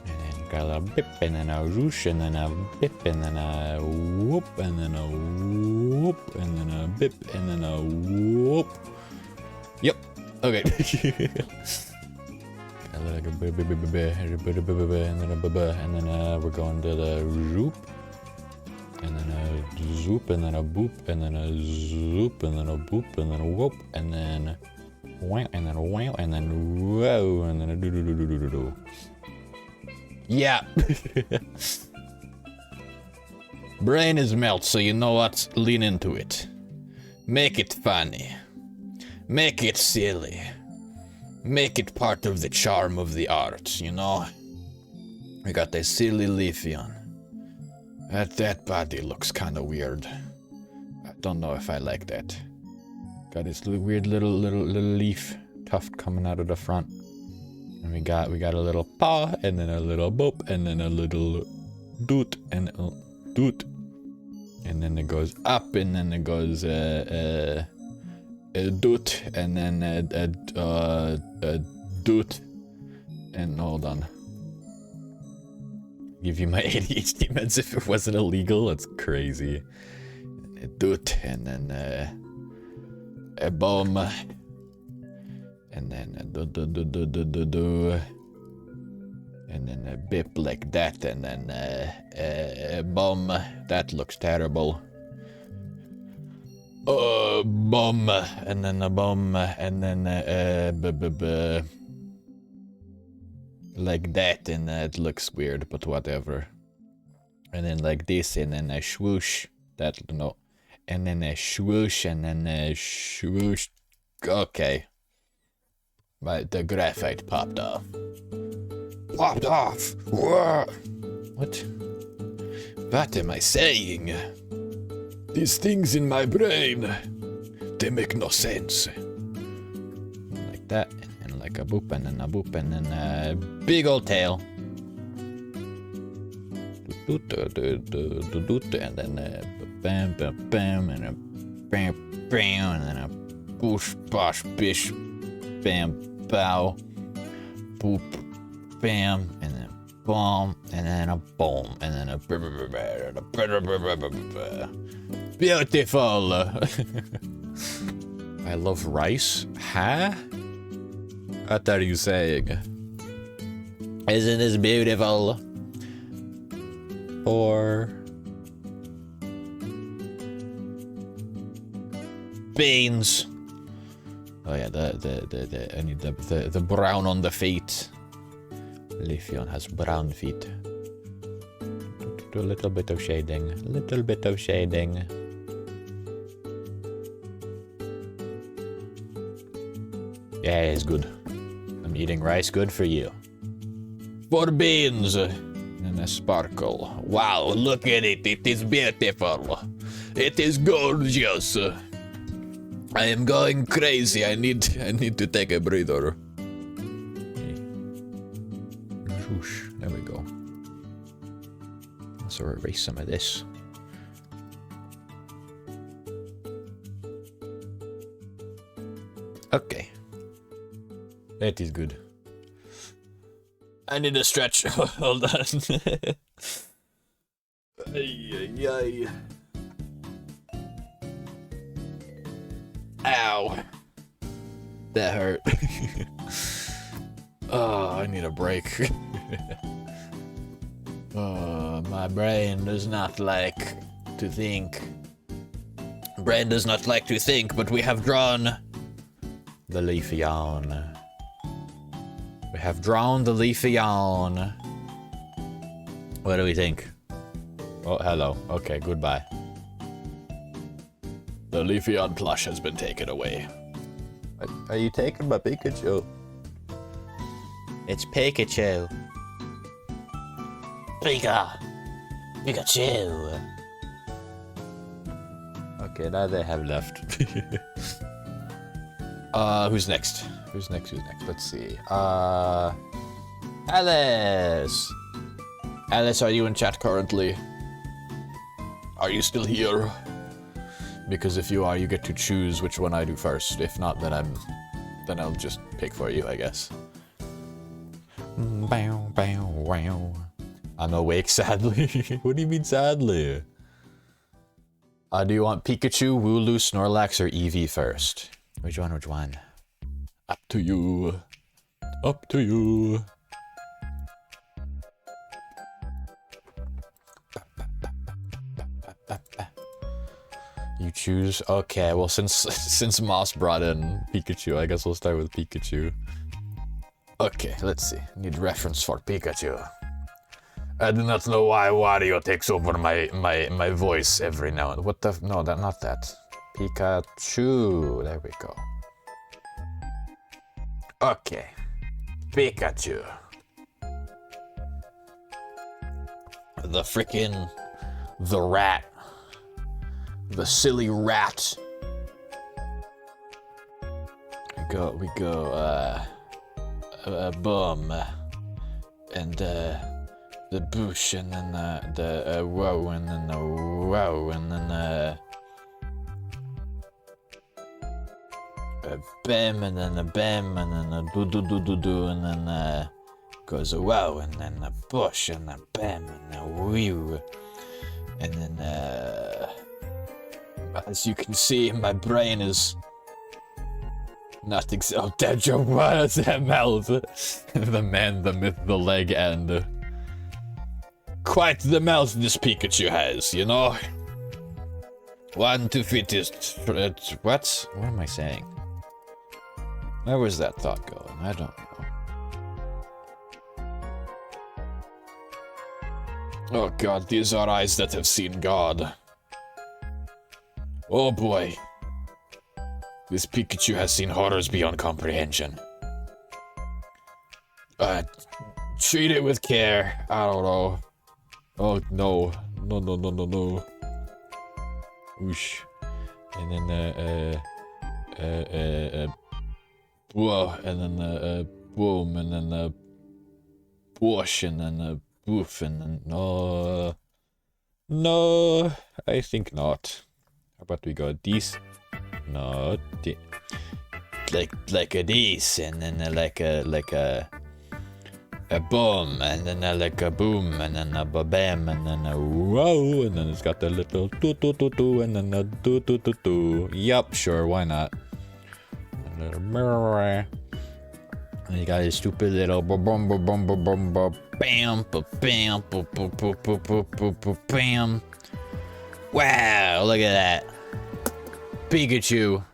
And then got a little bip, and then a whoosh, and then a bip, and then a whoop, and then a whoop, and then a bip, and then a whoop. Yep. Okay. Like a and then we're going to the zoop, and then a zoop, and then a boop, and then a zoop, and then a boop, and then a whoop, and then wow, and then wow, and then whoa, and then a do do do do do do do. Yeah. Brain is melt, so you know what? Lean into it. Make it funny. Make it silly. Make it part of the charm of the art, you know? We got a silly Leafeon. That body looks kinda weird. I don't know if I like that. Got this weird little leaf tuft coming out of the front. And we got a little paw, and then a little boop, and then a little doot, and a doot. And then it goes up, and then it goes a doot, and then a doot. And hold on. Give you my ADHD meds if it wasn't illegal. That's crazy. A doot, and then a bomb, and then a do, and then a bip like that, and then a bomb. That looks terrible. Bomb, and then a bomb, and then like that, and it looks weird, but whatever. And then like this, and then a swoosh. That no. And then a swoosh, and then a swoosh. Okay. But the graphite popped off. Popped off! Whoa. What? What am I saying? These things in my brain, they make no sense. Like that, and like a boop, and then a boop, and then a big old tail. And then a bam, bam, bam, and a bam, bam, and then a boosh, bosh, bish, bam, bow, boop, bam, and then boom, and then a boom, and then a beautiful. I love rice? Huh? What are you saying? Isn't this beautiful? Or beans. Oh yeah, I need the brown on the feet. Leafeon has brown feet. Do a little bit of shading. A little bit of shading. Yeah, it's good. I'm eating rice, good for you. For beans. And a sparkle. Wow, look at it. It is beautiful. It is gorgeous. I am going crazy. I need to take a breather. Whoosh, there we go. So erase some of this. Okay. That is good. I need a stretch. Hold on. Ay, ay, ay. Ow. That hurt. Oh, I need a break. My brain does not like to think. Brain does not like to think, but we have drawn the Leafeon. We have drawn the Leafeon. What do we think? Oh, hello. Okay, goodbye. The Leafeon plush has been taken away. Are you taking my Pikachu? It's Pikachu. Pikachu. Okay, now they have left. Who's next? Who's next? Let's see. Alice! Alice, are you in chat currently? Are you still here? Because if you are, you get to choose which one I do first. If not, then I'll just pick for you, I guess. Bow, bow, wow. I'm awake, sadly. What do you mean, sadly? Do you want Pikachu, Wooloo, Snorlax, or Eevee first? Which one? Up to you. Up to you. You choose? Okay, well since Moss brought in Pikachu, I guess we'll start with Pikachu. Okay, let's see. Need reference for Pikachu. I do not know why Wario takes over my voice every now and what the no, that not that. Pikachu. There we go. Okay. Pikachu. The rat. The silly rat. We go, boom. And, the bush, and then, the whoa, and then the whoa, and then, bam, and then the bam, and then the do, and then, goes a wow, and then the bush, and the bam, and the whew. And then, as you can see, my brain is not oh, dead joke, what is that mouth? The man, the myth, the leg, and quite the mouth this Pikachu has, you know? One to fittest. What? What am I saying? Where was that thought going? I don't know. Oh god, these are eyes that have seen God. Oh boy. This Pikachu has seen horrors beyond comprehension. Treat it with care. I don't know. Oh no. No. Whoosh. And then, whoa, and then, boom, and then, whoosh, and then, boof, and then, no, I think not. How about we go this? No, like a this, and then like a boom, and then like a boom, and then a bam, and then a whoa, and then it's got the little do, and then a do. Yup, sure, why not? A little mirror. And you got a stupid little bam, bam. Wow, look at that. Pikachu.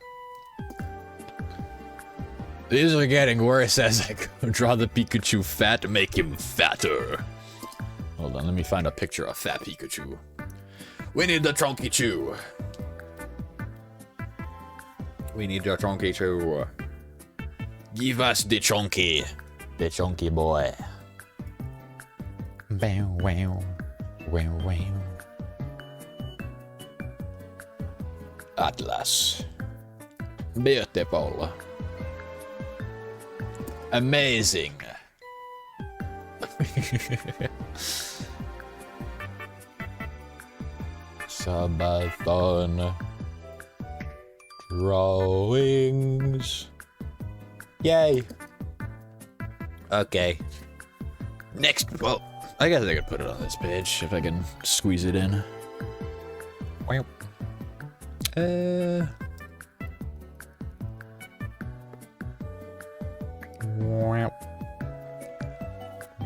These are getting worse as I draw the Pikachu fat to make him fatter. Hold on, let me find a picture of fat Pikachu. We need the Chunky Chew. We need the Chunky Chew. Give us the Chunky. The Chunky boy. Bam, wow. Wow, wow. Atlas. Beautiful. Amazing. Subathon. Drawings. Yay. Okay. Next, well, I guess I could put it on this page if I can squeeze it in. Wow.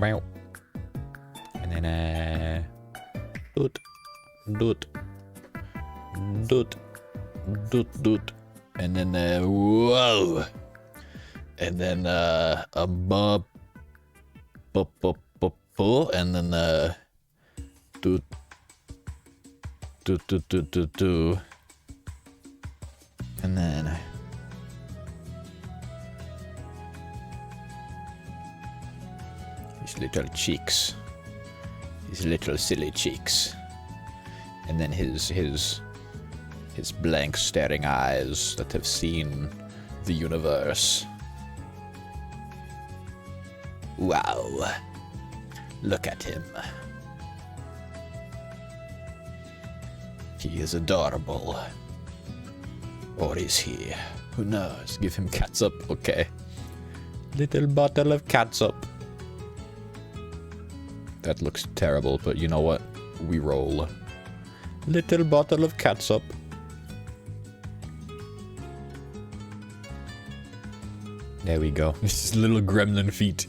Wow. And then doot. And then whoa. And then a bub, and then doot. And then his little cheeks, his little silly cheeks, and then his blank staring eyes that have seen the universe. Wow, look at him. He is adorable. Or is he? Who knows? Give him catsup, okay. Little bottle of catsup. That looks terrible, but you know what? We roll. Little bottle of catsup. There we go. This is little gremlin feet.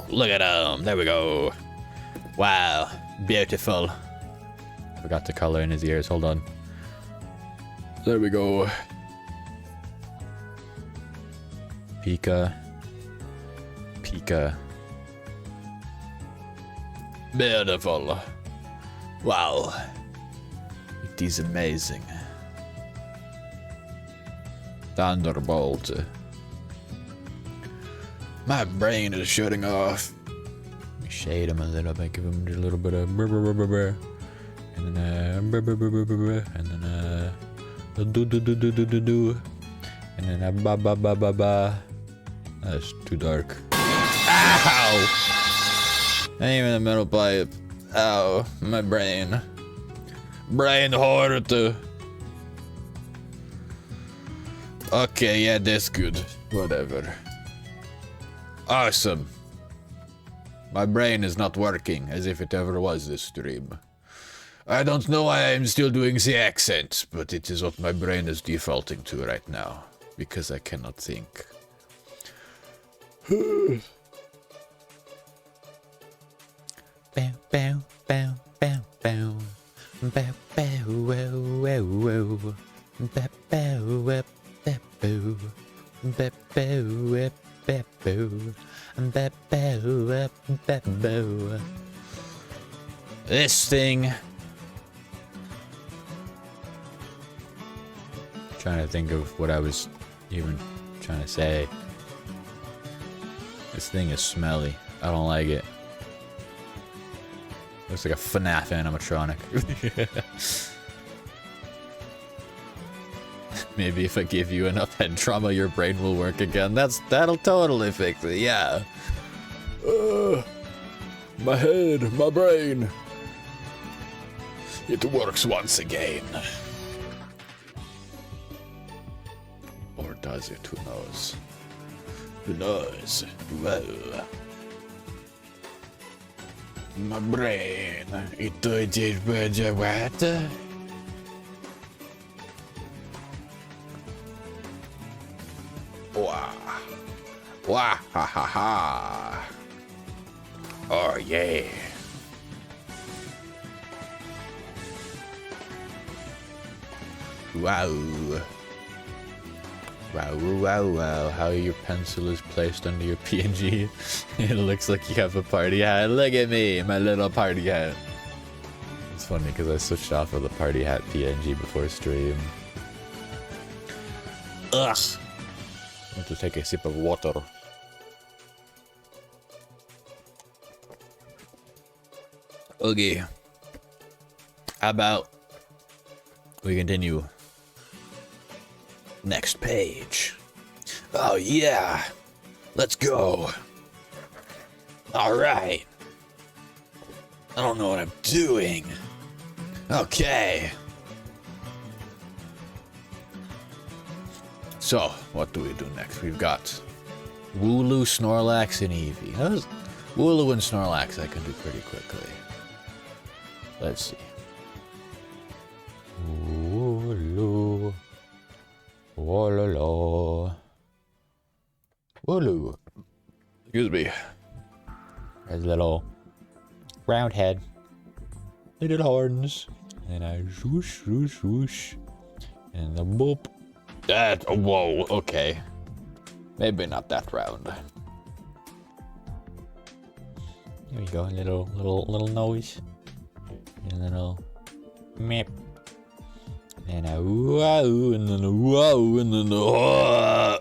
Look at him. There we go. Wow. Beautiful. Forgot to color in his ears. Hold on. There we go. Pika. Pika. Beautiful. Wow. It is amazing. Thunderbolt. My brain is shutting off. Let me shade him a little bit, give him a little bit of and then and then do and then ba ba ba ba ba. That's too dark. Ow! I ain't even in the middle pipe. Ow, my brain. Brain hurt. Okay, yeah, that's good. Whatever. Awesome. My brain is not working as if it ever was this stream. I don't know why I'm still doing the accent, but it is what my brain is defaulting to right now, because I cannot think. Bow, bow, bow, bow, bow. Bow, bow, wow, wow, wow. Bow, bow, wow, bow, bow. Bow, bow, wow, bow, bow. Bow, bow, wow, bow, bow. This thing. Trying to think of what I was even trying to say. This thing is smelly. I don't like it. Looks like a FNAF animatronic. Maybe if I give you enough head trauma, your brain will work again. That'll totally fix it. Yeah. My head, my brain. It works once again. Or does it? Who knows? Who knows? Well. My brain. It did what? Wah. Wah ha ha ha. Oh yeah. Wow. Wow, wow, wow. How your pencil is placed under your PNG. It looks like you have a party hat. Look at me, my little party hat. It's funny because I switched off of the party hat PNG before stream. Ugh. I want to take a sip of water. Okay. How about we continue? Next page. Oh yeah. Let's go. Alright. I don't know what I'm doing. Okay. So, what do we do next? We've got Wooloo, Snorlax, and Eevee. Wooloo and Snorlax I can do pretty quickly. Let's see. Wooloo. Wooloo. Wooloo. Excuse me. Has a little round head, little horns, and a swoosh, swoosh, swoosh, and a boop. That, whoa, okay. Maybe not that round. Here we go, little nose, and a little meep. And a wow, and then a wow, and then a whoa.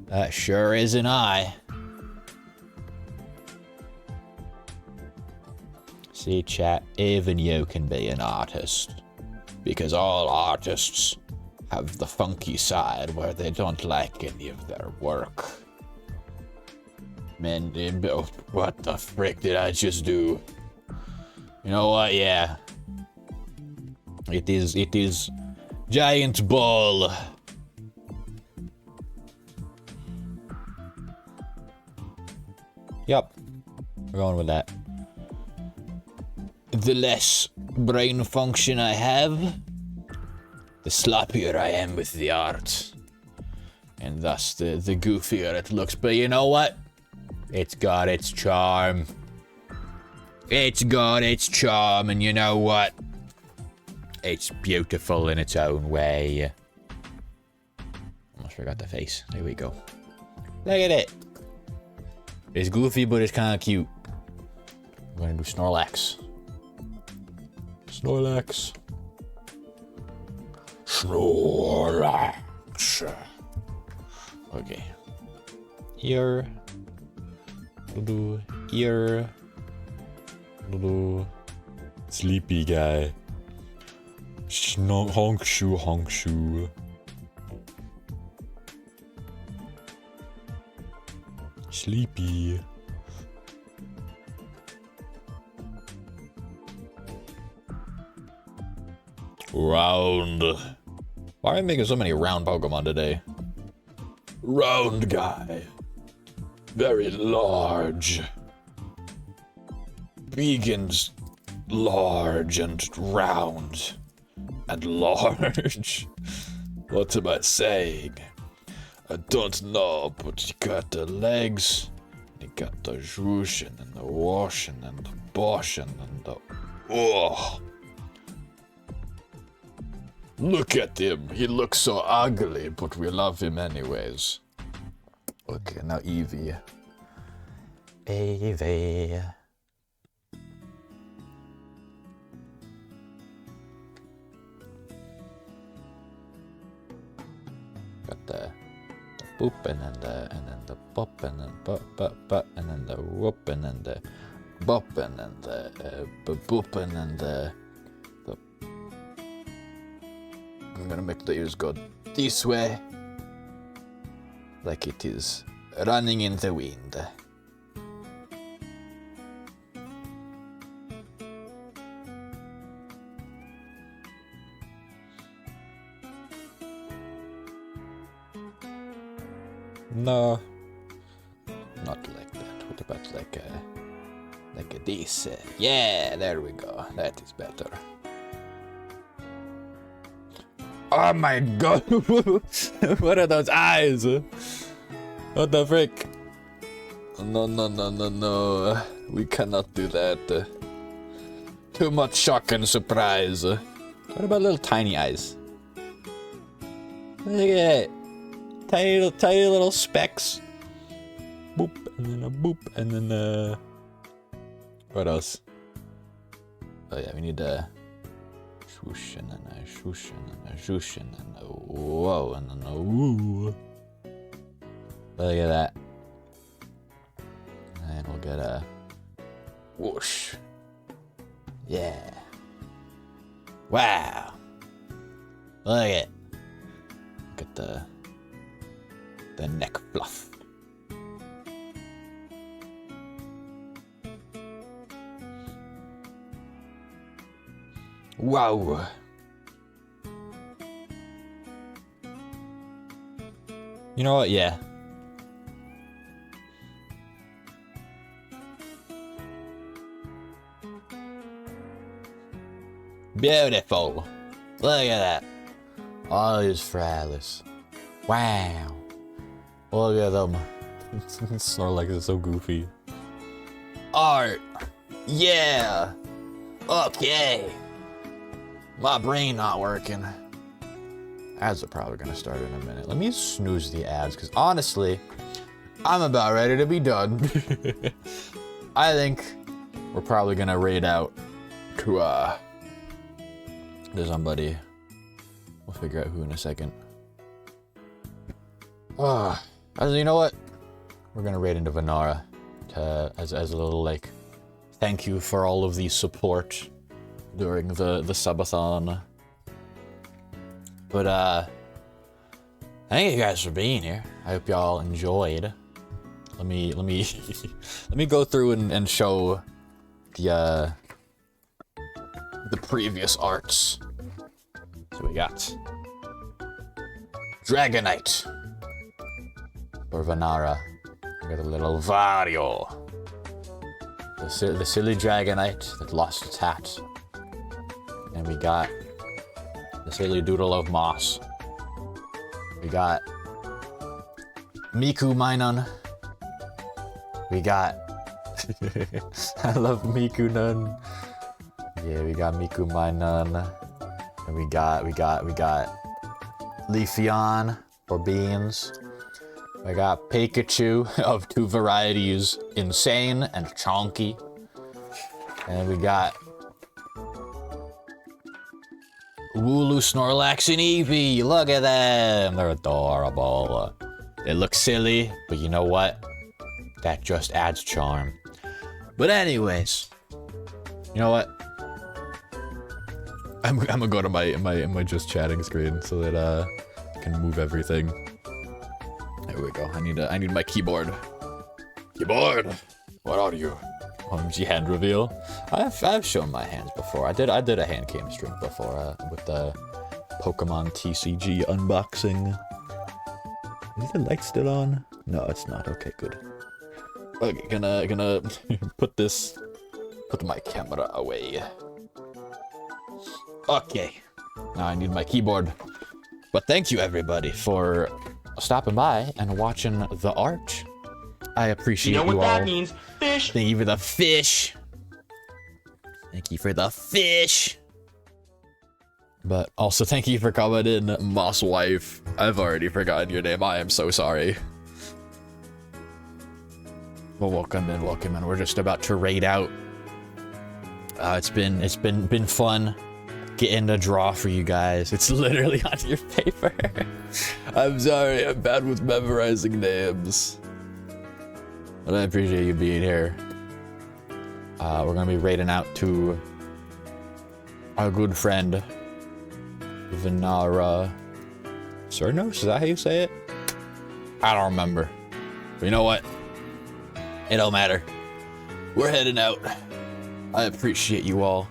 That sure is an eye. See, chat, even you can be an artist. Because all artists have the funky side where they don't like any of their work. Man, what the frick did I just do? You know what, yeah. It is giant ball. Yup, we're going with that. The less brain function I have, the sloppier I am with the art. and thus the goofier it looks. But you know what? It's got its charm. It's got its charm, and you know what? It's beautiful in its own way. Almost forgot the face. There we go. Look at it. It's goofy, but it's kind of cute. I'm gonna do Snorlax. Snorlax. Snorlax. Okay. Here. Do here. Do sleepy guy. Honk shoe. Sleepy. Round. Why are we making so many round Pokemon today? Round guy. Very large. Begins large and round. And large. What am I saying? I don't know, but he got the legs. He got the zhooshin and the washing and the boshing and the... Oh! Look at him. He looks so ugly, but we love him anyways. Okay, now Eevee. Eevee. Got the boop and then the bop and then but and then the whoop and then the bop and then the boop and then the. I'm gonna make the ears go this way, like it is running in the wind. No, not like that. What about like this? Yeah, there we go. That is better. Oh my god! What are those eyes? What the frick? No. We cannot do that. Too much shock and surprise. What about little tiny eyes? Look at that. Tiny little specks. Boop, and then a boop, and then what else? Oh yeah, we need a swoosh, and then a swoosh, and then a swoosh, and then a whoa, and then a woo. Look at that. And we'll get a whoosh. Yeah. Wow. Look at it. Look at the neck fluff. Wow. You know what? Yeah. Beautiful. Look at that. All these Fralis. Wow. Look at them. Snorlax is so goofy. Art. Yeah. Okay. My brain not working. Ads are probably gonna start in a minute. Let me snooze the ads, because honestly, I'm about ready to be done. I think we're probably gonna raid out to somebody. We'll figure out who in a second. You know what? We're gonna raid into Venara as a little like thank you for all of the support during the subathon. But thank you guys for being here. I hope y'all enjoyed. Let me let me go through and show the previous arts. So we got Dragonite for Venara. We got a little Vario. The silly Dragonite that lost its hat. And we got the silly doodle of moss. We got Miku Minun. We got... I love Miku Nun. Yeah, we got Miku Minun. And we got Leafeon for beans. I got Pikachu of 2 varieties, Insane and Chonky. And we got Wooloo, Snorlax, and Eevee. Look at them. They're adorable. They look silly, but you know what? That just adds charm. But anyways, you know what? I'm gonna go to my just chatting screen so that I can move everything. There we go. I need my keyboard. Keyboard. What are you? OMG hand reveal. I've shown my hands before. I did a hand cam stream before with the Pokemon TCG unboxing. Is the light still on? No, it's not. Okay, good. Okay, gonna put my camera away. Okay. Now I need my keyboard. But thank you everybody for stopping by and watching the art. I appreciate you all. You know what that means? Fish! Thank you for the fish. Thank you for the fish. But also thank you for coming in, Moss Wife. I've already forgotten your name. I am so sorry. Well, welcome in, welcome in. We're just about to raid out. It's been fun getting a draw for you guys. It's literally on your paper. I'm sorry, I'm bad with memorizing names. But I appreciate you being here. We're gonna be raiding out to our good friend Venara Cernos. Is that how you say it? I don't remember. But you know what? It don't matter. We're heading out. I appreciate you all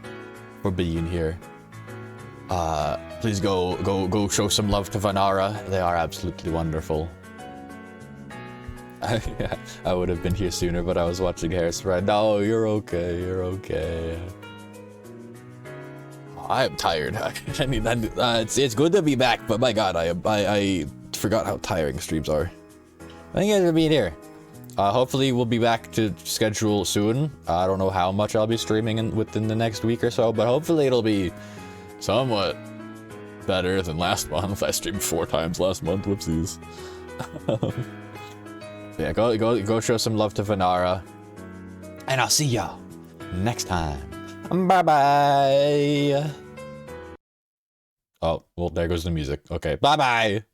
for being here. Please go show some love to Venara. They are absolutely wonderful. I would have been here sooner, but I was watching Hairspray. No, you're okay. You're okay. I am tired. I mean, it's good to be back, but my God, I forgot how tiring streams are. Thank you guys for being here. Hopefully we'll be back to schedule soon. I don't know how much I'll be streaming within the next week or so, but hopefully it'll be somewhat better than last month. I streamed 4 times last month. Whoopsies. Yeah, go show some love to Venara. And I'll see y'all next time. Bye-bye. Oh, well, there goes the music. Okay, bye-bye.